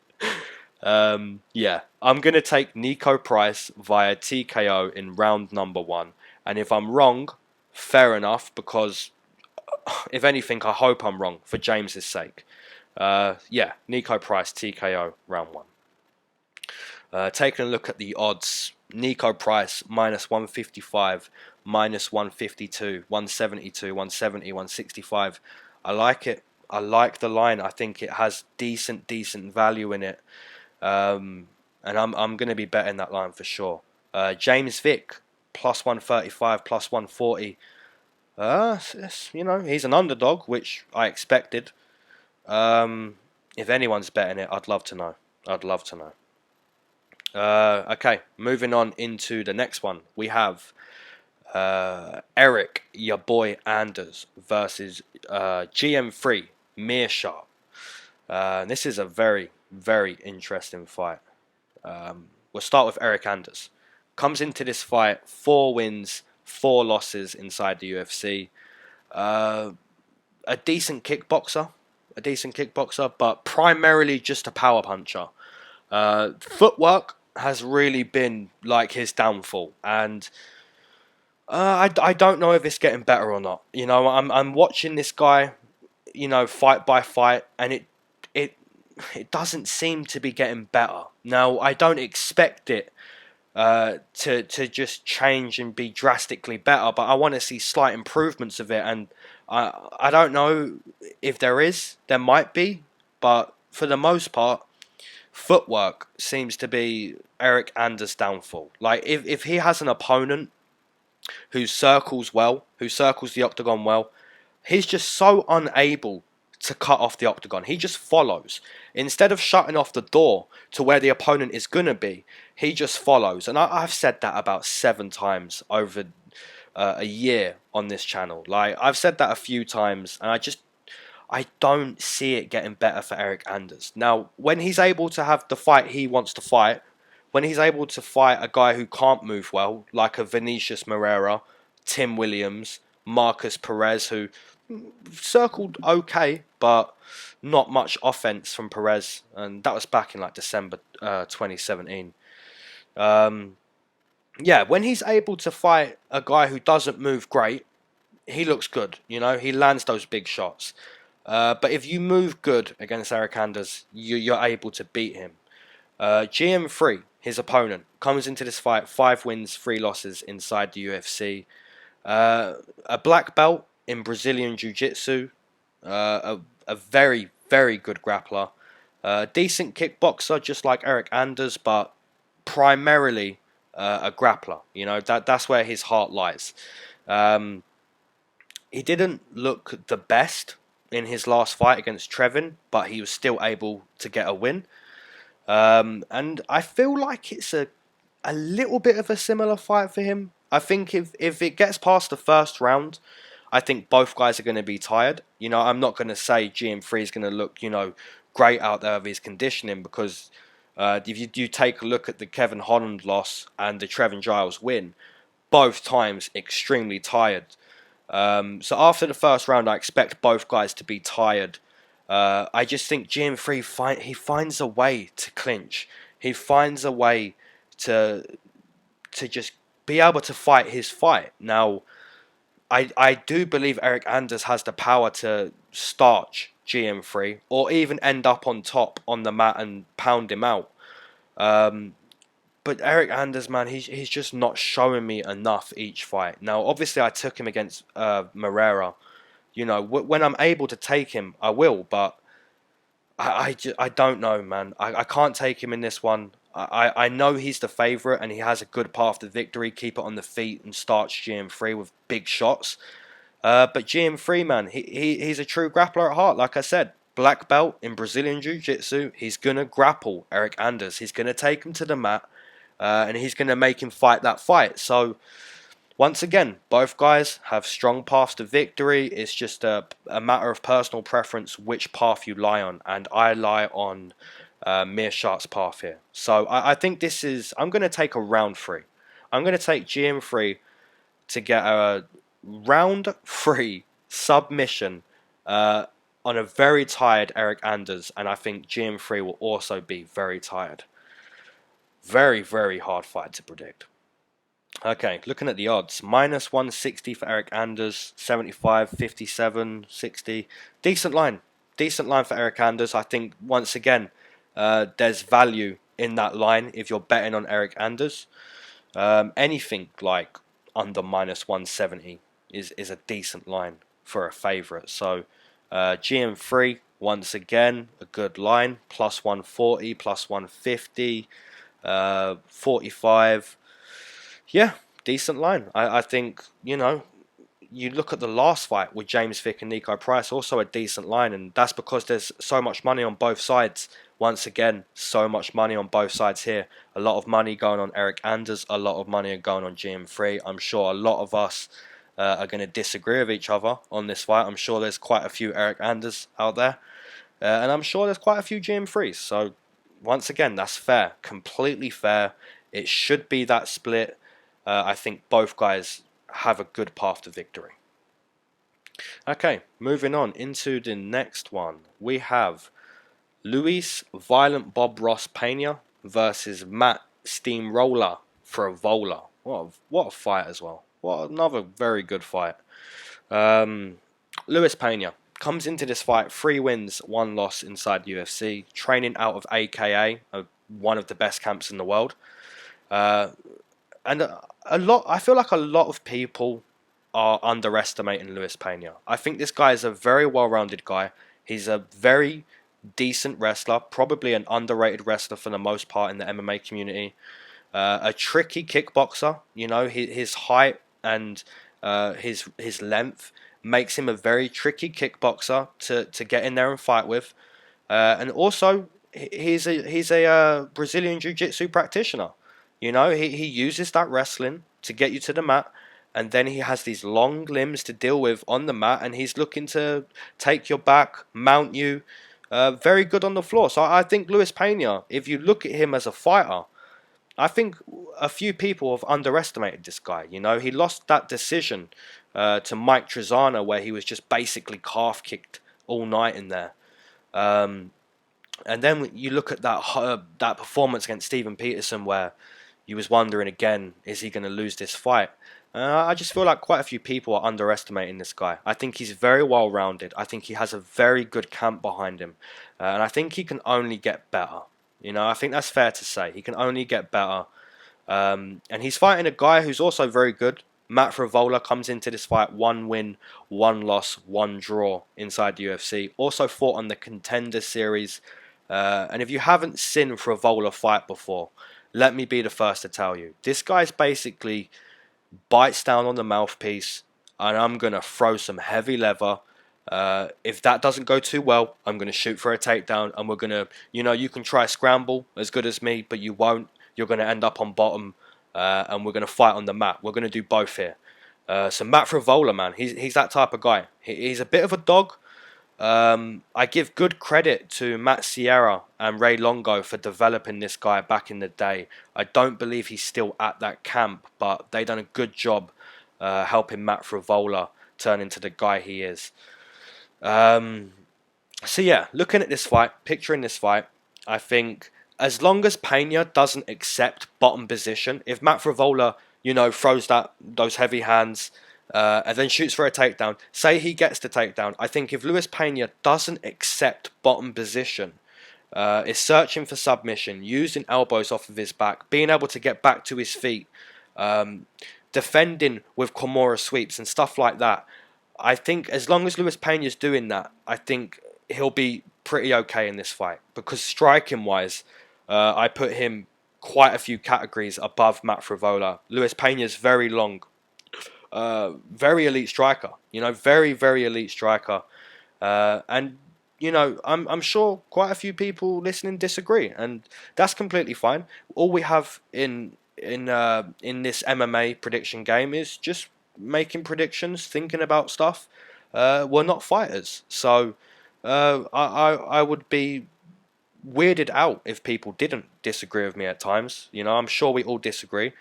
Speaker 2: Yeah, I'm going to take Nico Price via TKO in round number 1. And if I'm wrong, fair enough, because if anything, I hope I'm wrong for James's sake. Yeah, Nico Price TKO round 1. Taking a look at the odds, Nico Price minus 155, minus 152, 172, 170, 165. I like it. I like the line. I think it has decent value in it. And I'm going to be betting that line for sure. James Vick plus 135, plus 140. You know, he's an underdog, which I expected. If anyone's betting it, I'd love to know. I'd love to know. Okay, moving on into the next one. We have Eric, your boy Anders, versus GM3, Meerschaert. This is a very interesting fight. We'll start with Eric Anders. Comes into this fight 4 wins, 4 losses inside the UFC. A decent kickboxer, but primarily just a power puncher. Footwork has really been like his downfall, and I don't know if it's getting better or not. You know, I'm watching this guy, you know, fight by fight, and it doesn't seem to be getting better. Now, I don't expect it to just change and be drastically better, but I want to see slight improvements of it, and I don't know if there might be, but for the most part, footwork seems to be Eric Anders' downfall. Like, if he has an opponent who circles the octagon well, he's just so unable to cut off the octagon. He just follows. Instead of shutting off the door to where the opponent is going to be, he just follows. And I've said that about 7 times over a year on this channel. Like, I've said that a few times, and I don't see it getting better for Eric Anders. Now, when he's able to have the fight he wants to fight, when he's able to fight a guy who can't move well, like a Vinicius Moreira, Tim Williams, Marcus Perez, who circled okay, but not much offense from Perez, and that was back in like December 2017. Yeah, when he's able to fight a guy who doesn't move great, he looks good. You know, he lands those big shots. But if you move good against Eric Anders, you're able to beat him. GM3, his opponent, comes into this fight 5 wins, 3 losses inside the UFC. A black belt in Brazilian Jiu-Jitsu. A very good grappler. Decent kickboxer, just like Eric Anders, but primarily a grappler. You know, that's where his heart lies. He didn't look the best in his last fight against Trevin, but he was still able to get a win. And I feel like it's a little bit of a similar fight for him. I think if it gets past the first round, I think both guys are going to be tired. You know, I'm not going to say GM3 is going to look, you know, great out there with his conditioning, because if you take a look at the Kevin Holland loss and the Trevin Giles win, both times extremely tired. So after the first round, I expect both guys to be tired. I just think GM3 he finds a way to clinch. He finds a way to just be able to fight his fight. Now, I do believe Eric Anders has the power to starch GM3 or even end up on top on the mat and pound him out. But Eric Anders, man, he's just not showing me enough each fight. Now, obviously, I took him against Moreira. You know, when I'm able to take him, I will. But I don't know, man. I can't take him in this one. I know he's the favourite and he has a good path to victory. Keep it on the feet and starch GM3 with big shots. But GM3, man, he's a true grappler at heart. Like I said, black belt in Brazilian Jiu-Jitsu. He's going to grapple Eric Anders. He's going to take him to the mat. and he's going to make him fight that fight. So once again, both guys have strong paths to victory. It's just a matter of personal preference which path you lie on, and I lie on Meerschaert's path here. So I think this is, I'm going to take a round 3. I'm going to take GM3 to get a round 3 submission on a very tired Eryk Anders, and I think GM3 will also be very tired. Very, very hard fight to predict. Okay, looking at the odds, minus 160 for Eryk Anders, 75, 57, 60. Decent line for Eryk Anders. I think, once again, there's value in that line if you're betting on Eryk Anders. Anything like under minus 170 is a decent line for a favourite. So GM3, once again, a good line, plus 140, plus 150, 45. Yeah, decent line. I think, you know, you look at the last fight with James Vick and Nico Price, also a decent line, and that's because there's so much money on both sides. Once again, so much money on both sides here. A lot of money going on Eryk Anders, a lot of money going on GM3. I'm sure a lot of us are going to disagree with each other on this fight. I'm sure there's quite a few Eryk Anders out there, and I'm sure there's quite a few GM3s. So once again, that's fair, completely fair. It should be that split. I think both guys have a good path to victory. Okay, moving on into the next one. We have Luis Violent Bob Ross Pena versus Matt Steamroller Frevola. What a fight as well. What another very good fight. Luis Pena comes into this fight 3 wins, 1 loss inside UFC, training out of AKA, one of the best camps in the world. And I feel like a lot of people are underestimating Luis Pena. I think this guy is a very well-rounded guy. He's a very decent wrestler, probably an underrated wrestler for the most part in the MMA community. A tricky kickboxer, you know, his height and his length makes him a very tricky kickboxer to get in there and fight with. And also, he's a Brazilian Jiu-Jitsu practitioner. You know, he uses that wrestling to get you to the mat, and then he has these long limbs to deal with on the mat, and he's looking to take your back, mount you. Very good on the floor. So I think Luis Pena, if you look at him as a fighter, I think a few people have underestimated this guy. You know, he lost that decision to Mike Trezana, where he was just basically calf kicked all night in there. And then you look at that performance against Steven Peterson, where you was wondering again, is he going to lose this fight? I just feel like quite a few people are underestimating this guy. I think he's very well-rounded. I think he has a very good camp behind him. And I think he can only get better. You know, I think that's fair to say. He can only get better. And he's fighting a guy who's also very good. Matt Frevola comes into this fight 1 win, 1 loss, 1 draw inside the UFC. Also fought on the Contender series. And if you haven't seen Frevola fight before, let me be the first to tell you. This guy's basically bites down on the mouthpiece, and I'm going to throw some heavy leather. If that doesn't go too well, I'm going to shoot for a takedown, and we're going to, you know, you can try scramble as good as me, but you won't. You're going to end up on bottom, and we're going to fight on the mat. We're going to do both here. So Matt Frevola, man, he's that type of guy. He's a bit of a dog. I give good credit to Matt Sierra and Ray Longo for developing this guy back in the day. I don't believe he's still at that camp, but they done a good job helping Matt Frevola turn into the guy he is. So yeah, looking at this fight, picturing this fight, I think as long as Pena doesn't accept bottom position, if Matt Frevola, you know, throws those heavy hands, and then shoots for a takedown, say he gets the takedown, I think if Luis Pena doesn't accept bottom position, is searching for submission, using elbows off of his back, being able to get back to his feet, defending with Kimura sweeps and stuff like that, I think as long as Luis Pena's doing that, I think he'll be pretty okay in this fight. Because striking wise, I put him quite a few categories above Matt Frevola. Luis Pena's very long. Very elite striker, you know, very, very elite striker. And, you know, I'm sure quite a few people listening disagree, and that's completely fine. All we have in this MMA prediction game is just making predictions, thinking about stuff. We're not fighters, so I would be weirded out if people didn't disagree with me at times. You know, I'm sure we all disagree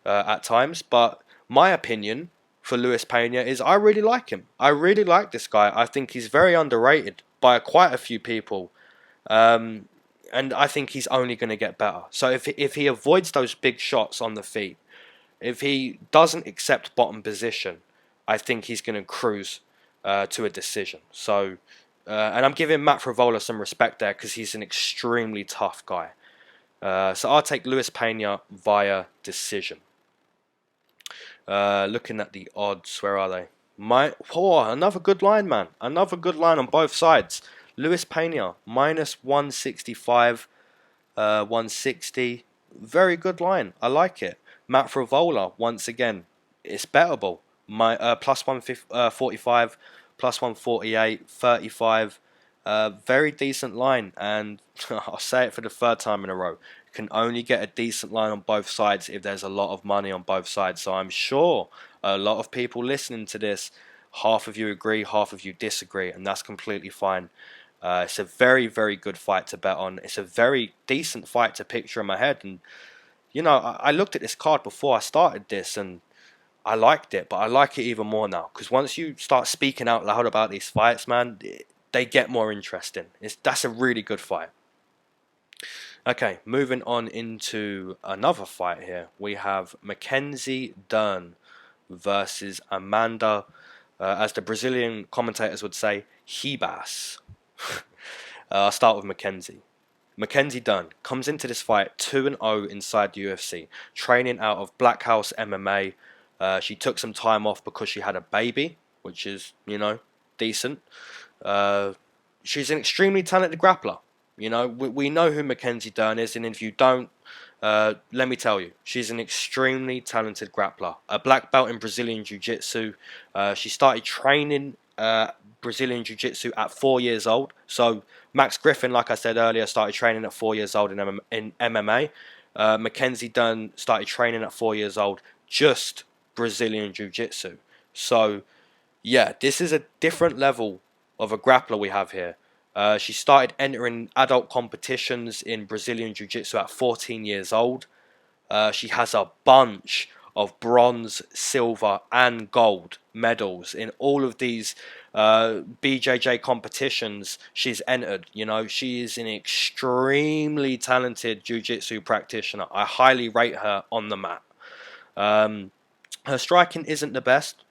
Speaker 2: at times, but my opinion for Luis Pena is I really like him. I really like this guy. I think he's very underrated by quite a few people. And I think he's only going to get better. So if he avoids those big shots on the feet, if he doesn't accept bottom position, I think he's going to cruise to a decision. So, and I'm giving Matt Frevola some respect there because he's an extremely tough guy. So I'll take Luis Pena via decision. Looking at the odds, where are they? Another good line, man. Another good line on both sides. Luis Pena, minus 165, 160. Very good line. I like it. Matt Frevola, once again, it's bettable. Plus 145, plus 148, 35. Very decent line. And I'll say it for the third time in a row. Can only get a decent line on both sides if there's a lot of money on both sides. So I'm sure a lot of people listening to this, half of you agree, half of you disagree, and that's completely fine. It's a very, very good fight to bet on. It's a very decent fight to picture in my head. And, you know, I looked at this card before I started this and I liked it, but I like it even more now. Because once you start speaking out loud about these fights, man, they get more interesting. That's a really good fight. Okay, moving on into another fight here. We have Mackenzie Dern versus Amanda, as the Brazilian commentators would say, Ribas. I'll start with Mackenzie. Mackenzie Dern comes into this fight 2-0 inside the UFC, training out of Black House MMA. She took some time off because she had a baby, which is, you know, decent. She's an extremely talented grappler. You know, we know who Mackenzie Dern is, and if you don't, let me tell you, she's an extremely talented grappler. A black belt in Brazilian Jiu-Jitsu. She started training Brazilian Jiu-Jitsu at 4 years old. So Max Griffin, like I said earlier, started training at 4 years old in MMA. Mackenzie Dern started training at 4 years old, just Brazilian Jiu-Jitsu. So, yeah, this is a different level of a grappler we have here. She started entering adult competitions in Brazilian Jiu-Jitsu at 14 years old. She has a bunch of bronze, silver, and gold medals in all of these BJJ competitions she's entered. You know, she is an extremely talented Jiu-Jitsu practitioner. I highly rate her on the mat. Her striking isn't the best,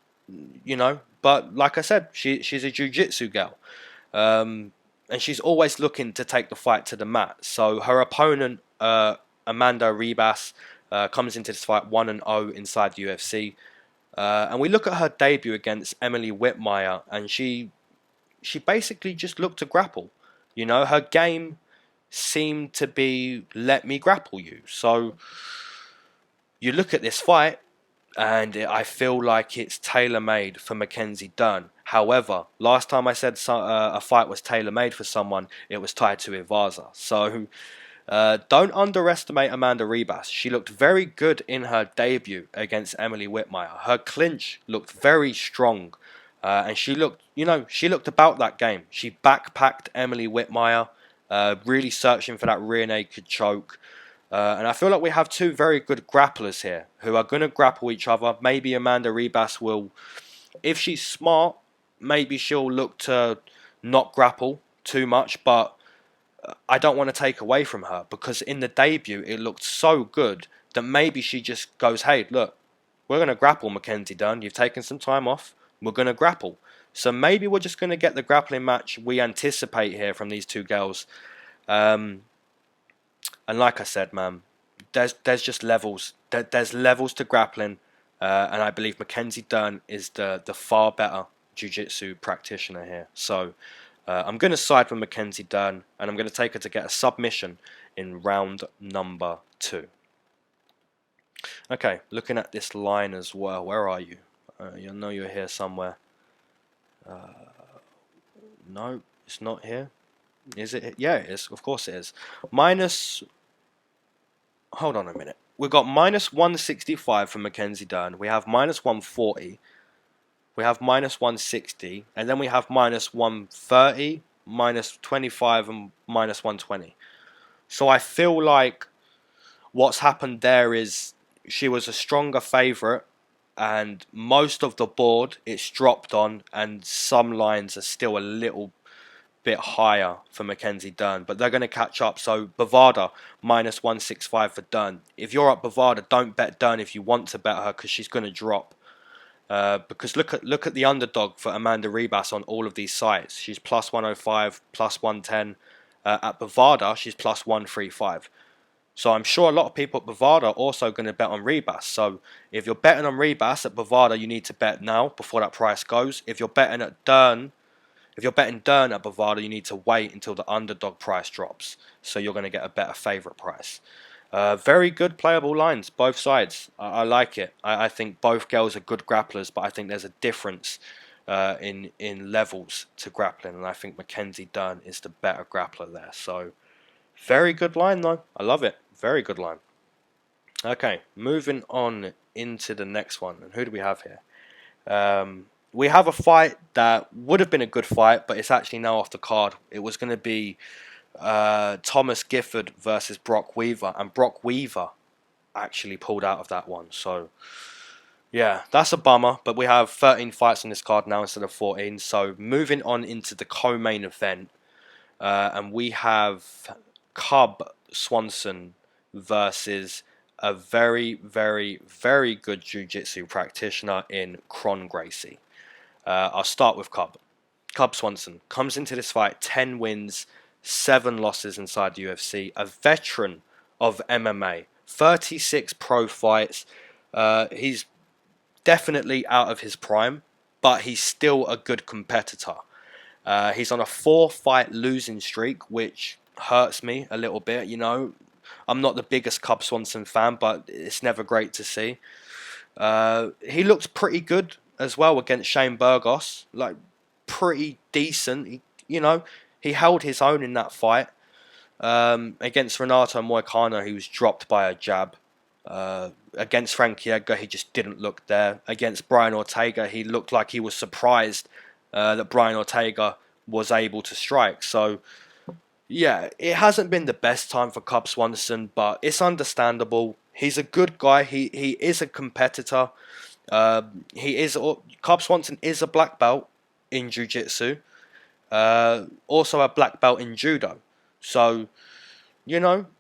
Speaker 2: you know, but like I said, she's a Jiu-Jitsu girl. And she's always looking to take the fight to the mat. So her opponent, Amanda Ribas, comes into this fight 1-0 inside the UFC. And we look at her debut against Emily Whitmire, and she basically just looked to grapple. You know, her game seemed to be, let me grapple you. So you look at this fight, and I feel like it's tailor-made for Mackenzie Dern. However, last time I said a fight was tailor-made for someone, it was tied to Baeza. So don't underestimate Amanda Ribas. She looked very good in her debut against Emily Whitmire. Her clinch looked very strong, and she looked about that game. She backpacked Emily Whitmire, really searching for that rear naked choke. And I feel like we have two very good grapplers here who are going to grapple each other. Maybe Amanda Ribas will, if she's smart, maybe she'll look to not grapple too much. But I don't want to take away from her because in the debut it looked so good that maybe she just goes, hey, look, we're going to grapple, Mackenzie Dern. You've taken some time off. We're going to grapple. So maybe we're just going to get the grappling match we anticipate here from these two girls. And like I said, man, there's just levels. There's levels to grappling, and I believe Mackenzie Dern is the far better jiu-jitsu practitioner here. So I'm going to side with Mackenzie Dern, and I'm going to take her to get a submission in round number 2. Okay, looking at this line as well. Where are you? I know you're here somewhere. No, it's not here. Is it? Yeah, it is. Of course it is. Minus... Hold on a minute. We've got minus 165 from Mackenzie Dern. We have minus 140. We have minus 160. And then we have minus 130, minus 25, and minus 120. So I feel like what's happened there is she was a stronger favourite, and most of the board it's dropped on, and some lines are still a little bit higher for Mackenzie Dern, but they're going to catch up. So Bovada minus 165 for Dern. If you're at Bovada, don't bet Dern if you want to bet her, because she's going to drop. Because look at the underdog for Amanda Ribas on all of these sites. She's plus 105, plus 110. At Bovada, she's plus 135. So I'm sure a lot of people at Bovada are also going to bet on Ribas. So if you're betting on Ribas at Bovada, you need to bet now before that price goes. If you're betting at Dern, if you're betting Dern at Bovada, you need to wait until the underdog price drops. So you're going to get a better favourite price. Very good playable lines, both sides. I like it. I think both girls are good grapplers, but I think there's a difference in levels to grappling, and I think Mackenzie Dern is the better grappler there. So very good line though. I love it. Very good line. Okay, moving on into the next one. And who do we have here? We have a fight that would have been a good fight, but it's actually now off the card. It was going to be Thomas Gifford versus Brock Weaver, and Brock Weaver actually pulled out of that one. So yeah, that's a bummer, but we have 13 fights on this card now instead of 14. So moving on into the co-main event, and we have Cub Swanson versus a very, very, very good jiu-jitsu practitioner in Gracie. I'll start with Cub. Cub Swanson comes into this fight 10 wins, 7 losses inside the UFC, a veteran of MMA, 36 pro fights. He's definitely out of his prime, but he's still a good competitor. He's on a 4-fight losing streak, which hurts me a little bit. You know, I'm not the biggest Cub Swanson fan, but it's never great to see. He looked pretty good as well against Shane Burgos, like pretty decent. He held his own in that fight. Against Renato Moicano, he was dropped by a jab. Against Frankie Edgar, he just didn't look there. Against Brian Ortega, he looked like he was surprised that Brian Ortega was able to strike. So yeah, it hasn't been the best time for Cub Swanson, but it's understandable. He's a good guy. He is a competitor. Cub Swanson is a black belt in jiu-jitsu. Also a black belt in judo. So,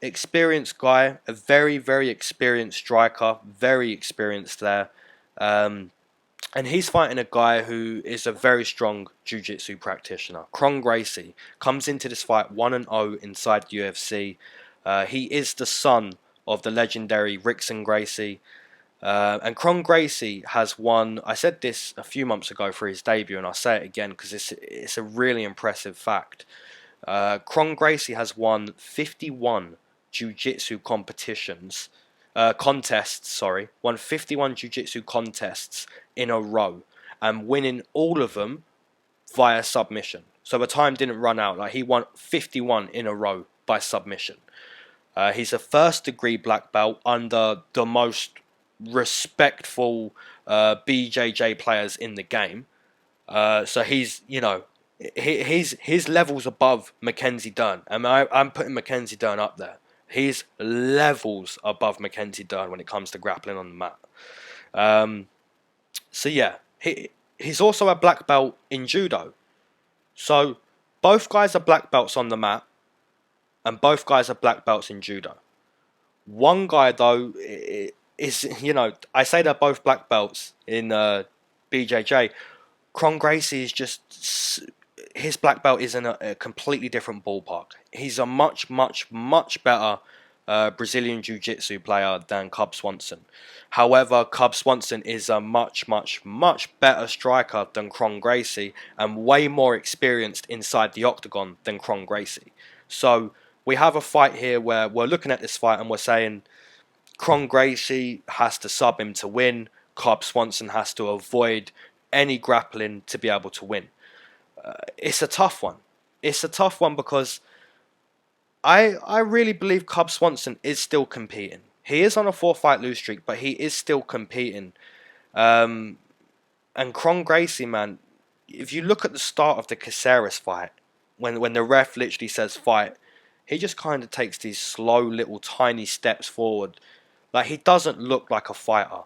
Speaker 2: experienced guy, a very, very experienced striker, very experienced there. And he's fighting a guy who is a very strong jiu-jitsu practitioner. Gracie comes into this fight 1-0 inside the UFC. He is the son of the legendary Rickson Gracie. And Gracie has won, I said this a few months ago for his debut, and I'll say it again because it's a really impressive fact. Gracie has won 51 jiu-jitsu contests, won 51 jiu-jitsu contests in a row, and winning all of them via submission. So the time didn't run out. Like, he won 51 in a row by submission. He's a first-degree black belt under the most respectful BJJ players in the game. So he's, his level's above Mackenzie Dern. And I'm putting Mackenzie Dern up there. He's levels above Mackenzie Dern when it comes to grappling on the mat. So yeah, he's also a black belt in judo. So both guys are black belts on the mat, and both guys are black belts in judo. One guy though is, I say they're both black belts in BJJ. Gracie is just, his black belt is in a completely different ballpark. He's a much, much, much better Brazilian Jiu-Jitsu player than Cub Swanson. However, Cub Swanson is a much, much, much better striker than Gracie, and way more experienced inside the octagon than Gracie. So we have a fight here where we're looking at this fight and we're saying Gracie has to sub him to win. Cub Swanson has to avoid any grappling to be able to win. It's a tough one. it's a tough one because I really believe Cub Swanson is still competing. He is on a 4-fight lose streak, but he is still competing. And Gracie, man, if you look at the start of the Caceres fight, when the ref literally says fight, he just kind of takes these slow little tiny steps forward. Like, he doesn't look like a fighter.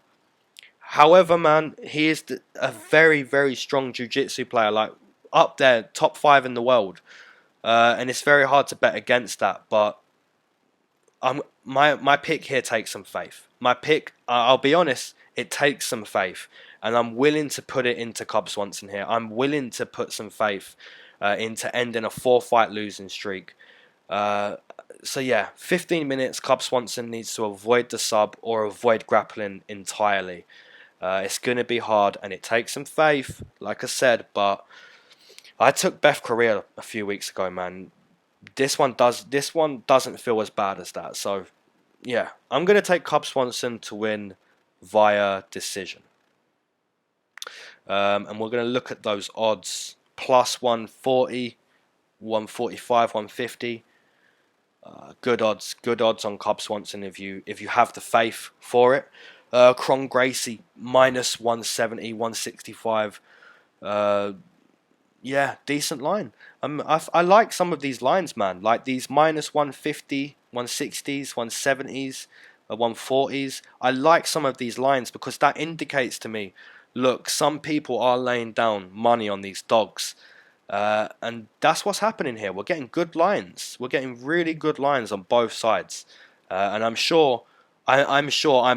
Speaker 2: However, man, he is a very, very strong jiu-jitsu player, like up there, top 5 in the world. And it's very hard to bet against that, but my pick here takes some faith. My pick, I'll be honest, it takes some faith, and I'm willing to put it into Cub Swanson here. I'm willing to put some faith into ending a 4-fight losing streak. So yeah, 15 minutes, Cub Swanson needs to avoid the sub or avoid grappling entirely. It's going to be hard, and it takes some faith, like I said, but I took Beth Korea a few weeks ago, man. This one doesn't feel as bad as that. So, yeah, I'm going to take Cub Swanson to win via decision. And we're going to look at those odds. Plus 140, 145, 150. Good odds on Cub Swanson if you have the faith for it. Gracie minus 170, 165. Yeah, decent line. I like some of these lines, man. Like these minus 150, 160s, 170s, 140s. I like some of these lines because that indicates to me, look, some people are laying down money on these dogs. And that's what's happening here. We're getting good lines. We're getting really good lines on both sides. And I'm sure I'm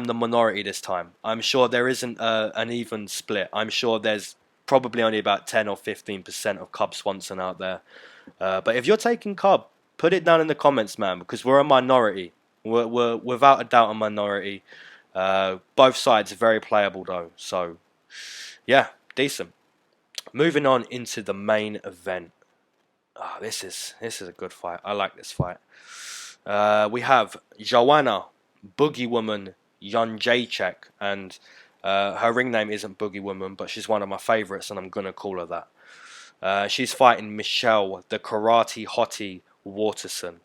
Speaker 2: the minority this time. I'm sure there isn't an even split. I'm sure there's probably only about 10 or 15% of Cub Swanson out there. But if you're taking Cub, put it down in the comments, man, because we're a minority. We're without a doubt a minority. Both sides are very playable, though. So, yeah, decent. Moving on into the main event. This is a good fight. I like this fight. We have Joanna, Boogie Woman, Jedrzejczk, and her ring name isn't Boogie Woman, but she's one of my favourites, and I'm going to call her that. She's fighting Michelle, the karate hottie Waterson.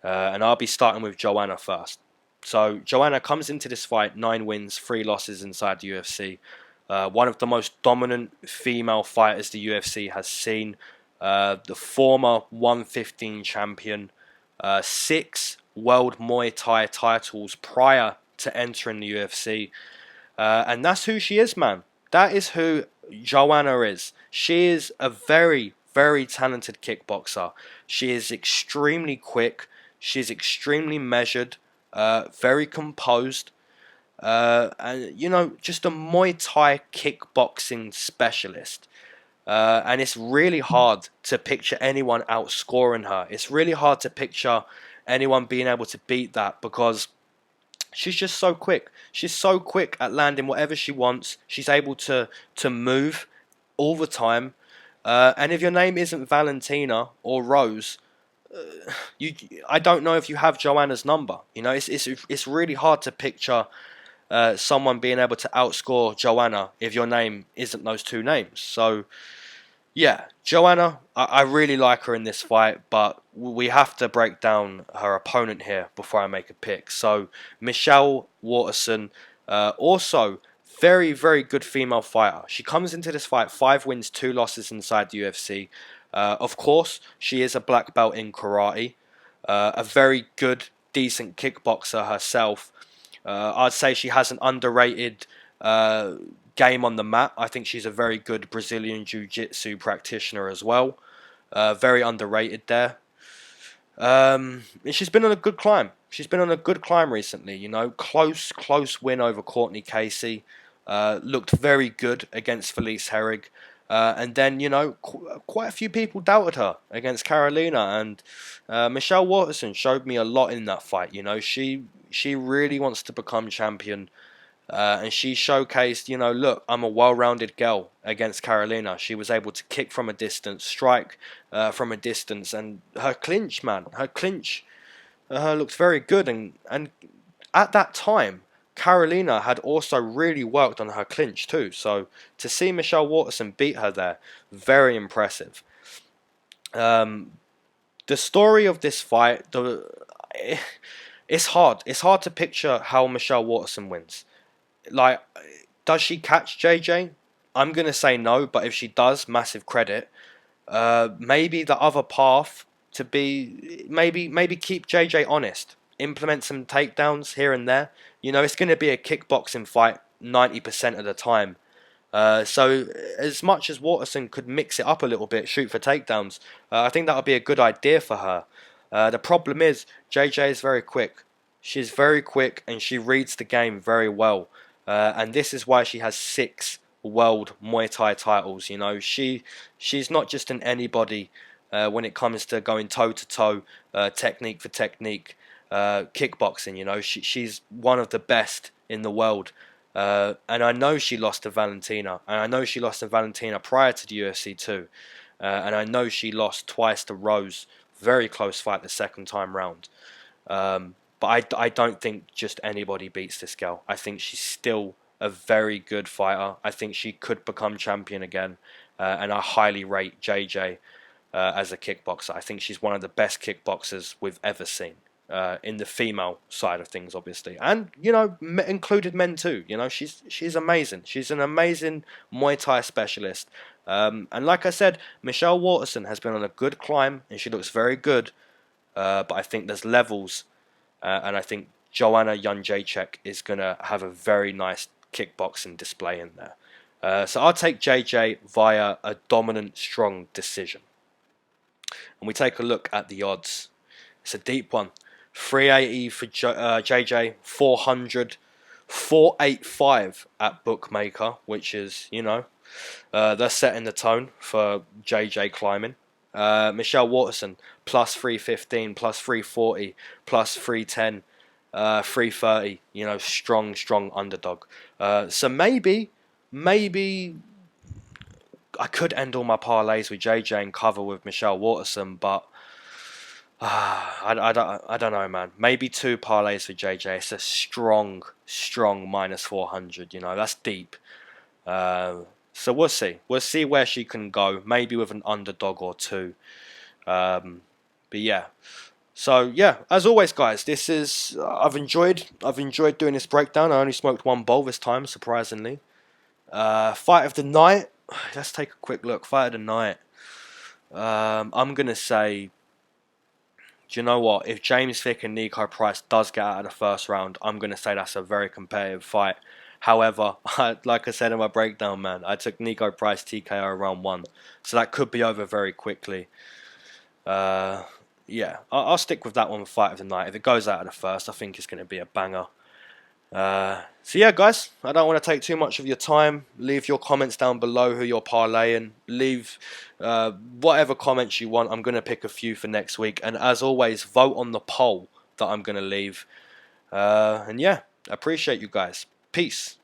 Speaker 2: And I'll be starting with Joanna first. So Joanna comes into this fight 9 wins, 3 losses inside the UFC. One of the most dominant female fighters the UFC has seen. The former 115 champion. 6 World Mhuy-Thai titles prior to entering the UFC. And that's who she is, man. That is who Joanna is. She is a very, very talented kickboxer. She is extremely quick. She's extremely measured. Very composed. And, you know, just a Muay Thai kickboxing specialist. And it's really hard to picture anyone outscoring her. It's really hard to picture anyone being able to beat that because she's just so quick. She's so quick at landing whatever she wants. She's able to move all the time. And if your name isn't Valentina or Rose, I don't know if you have Joanna's number. You know, it's really hard to picture someone being able to outscore Joanna if your name isn't those two names. So, yeah, Joanna, I really like her in this fight, but we have to break down her opponent here before I make a pick. So, Michelle Waterson, also very, very good female fighter. She comes into this fight 5 wins, 2 losses inside the UFC. Of course, she is a black belt in karate, a very good, decent kickboxer herself. I'd say she has an underrated game on the mat. I think she's a very good Brazilian Jiu-Jitsu practitioner as well. Very underrated there. She's been on a good climb. She's been on a good climb recently. You know, close win over Courtney Casey. Looked very good against Felice Herrig. And then, you know, quite a few people doubted her against Carolina. And Michelle Waterson showed me a lot in that fight. You know, she really wants to become champion. And she showcased, you know, look, I'm a well-rounded girl against Carolina. She was able to kick from a distance, strike from a distance. And her clinch, man, looked very good. And at that time, Carolina had also really worked on her clinch too. So to see Michelle Waterson beat her there, very impressive. The story of this fight, it's hard. It's hard to picture how Michelle Waterson wins. Like, does she catch JJ? I'm gonna say no, but if she does, massive credit. Maybe the other path to be maybe keep JJ honest, implement some takedowns here and there. You know, it's going to be a kickboxing fight 90% of the time. So as much as Waterson could mix it up a little bit, shoot for takedowns, I think that would be a good idea for her. The problem is JJ is very quick. She's very quick and she reads the game very well. And this is why she has 6 world Muay Thai titles. You know, she's not just an anybody when it comes to going toe to toe, technique for technique, kickboxing. You know, she's one of the best in the world. And I know she lost to Valentina, and I know she lost to Valentina prior to the UFC too, and I know she lost twice to Rose. Very close fight the second time round. But I don't think just anybody beats this girl. I think she's still a very good fighter. I think she could become champion again. And I highly rate JJ as a kickboxer. I think she's one of the best kickboxers we've ever seen. In the female side of things, obviously. And, you know, included men too. You know, she's amazing. She's an amazing Muay Thai specialist. And like I said, Michelle Waterson has been on a good climb and she looks very good. But I think there's levels. And I think Joanna Jedrzejczk is going to have a very nice kickboxing display in there. So I'll take JJ via a dominant, strong decision. And we take a look at the odds. It's a deep one. 380 for JJ, 400, 485 at Bookmaker, which is, you know, they're setting the tone for JJ climbing. Michelle Waterson, plus 315, plus 340, plus 310, 330, you know, strong underdog. So maybe I could end all my parlays with JJ and cover with Michelle Waterson, but I don't know, man. Maybe 2 parlays for JJ. It's a strong minus 400. You know, that's deep. So we'll see. We'll see where she can go. Maybe with an underdog or 2. But yeah. So yeah, as always, guys, this is I've enjoyed doing this breakdown. I only smoked 1 bowl this time, surprisingly. Fight of the night. Let's take a quick look. Fight of the night. I'm gonna say. Do you know what? If James Vick and Nico Price does get out of the first round, I'm going to say that's a very competitive fight. However, like I said in my breakdown, man, I took Nico Price TKO round 1. So that could be over very quickly. Yeah, I'll stick with that one for fight of the night. If it goes out of the first, I think it's going to be a banger. So yeah, guys, I don't want to take too much of your time. Leave your comments down below who you're parlaying. Leave whatever comments you want. I'm going to pick a few for next week. And as always, vote on the poll that I'm going to leave. And yeah, appreciate you guys. Peace.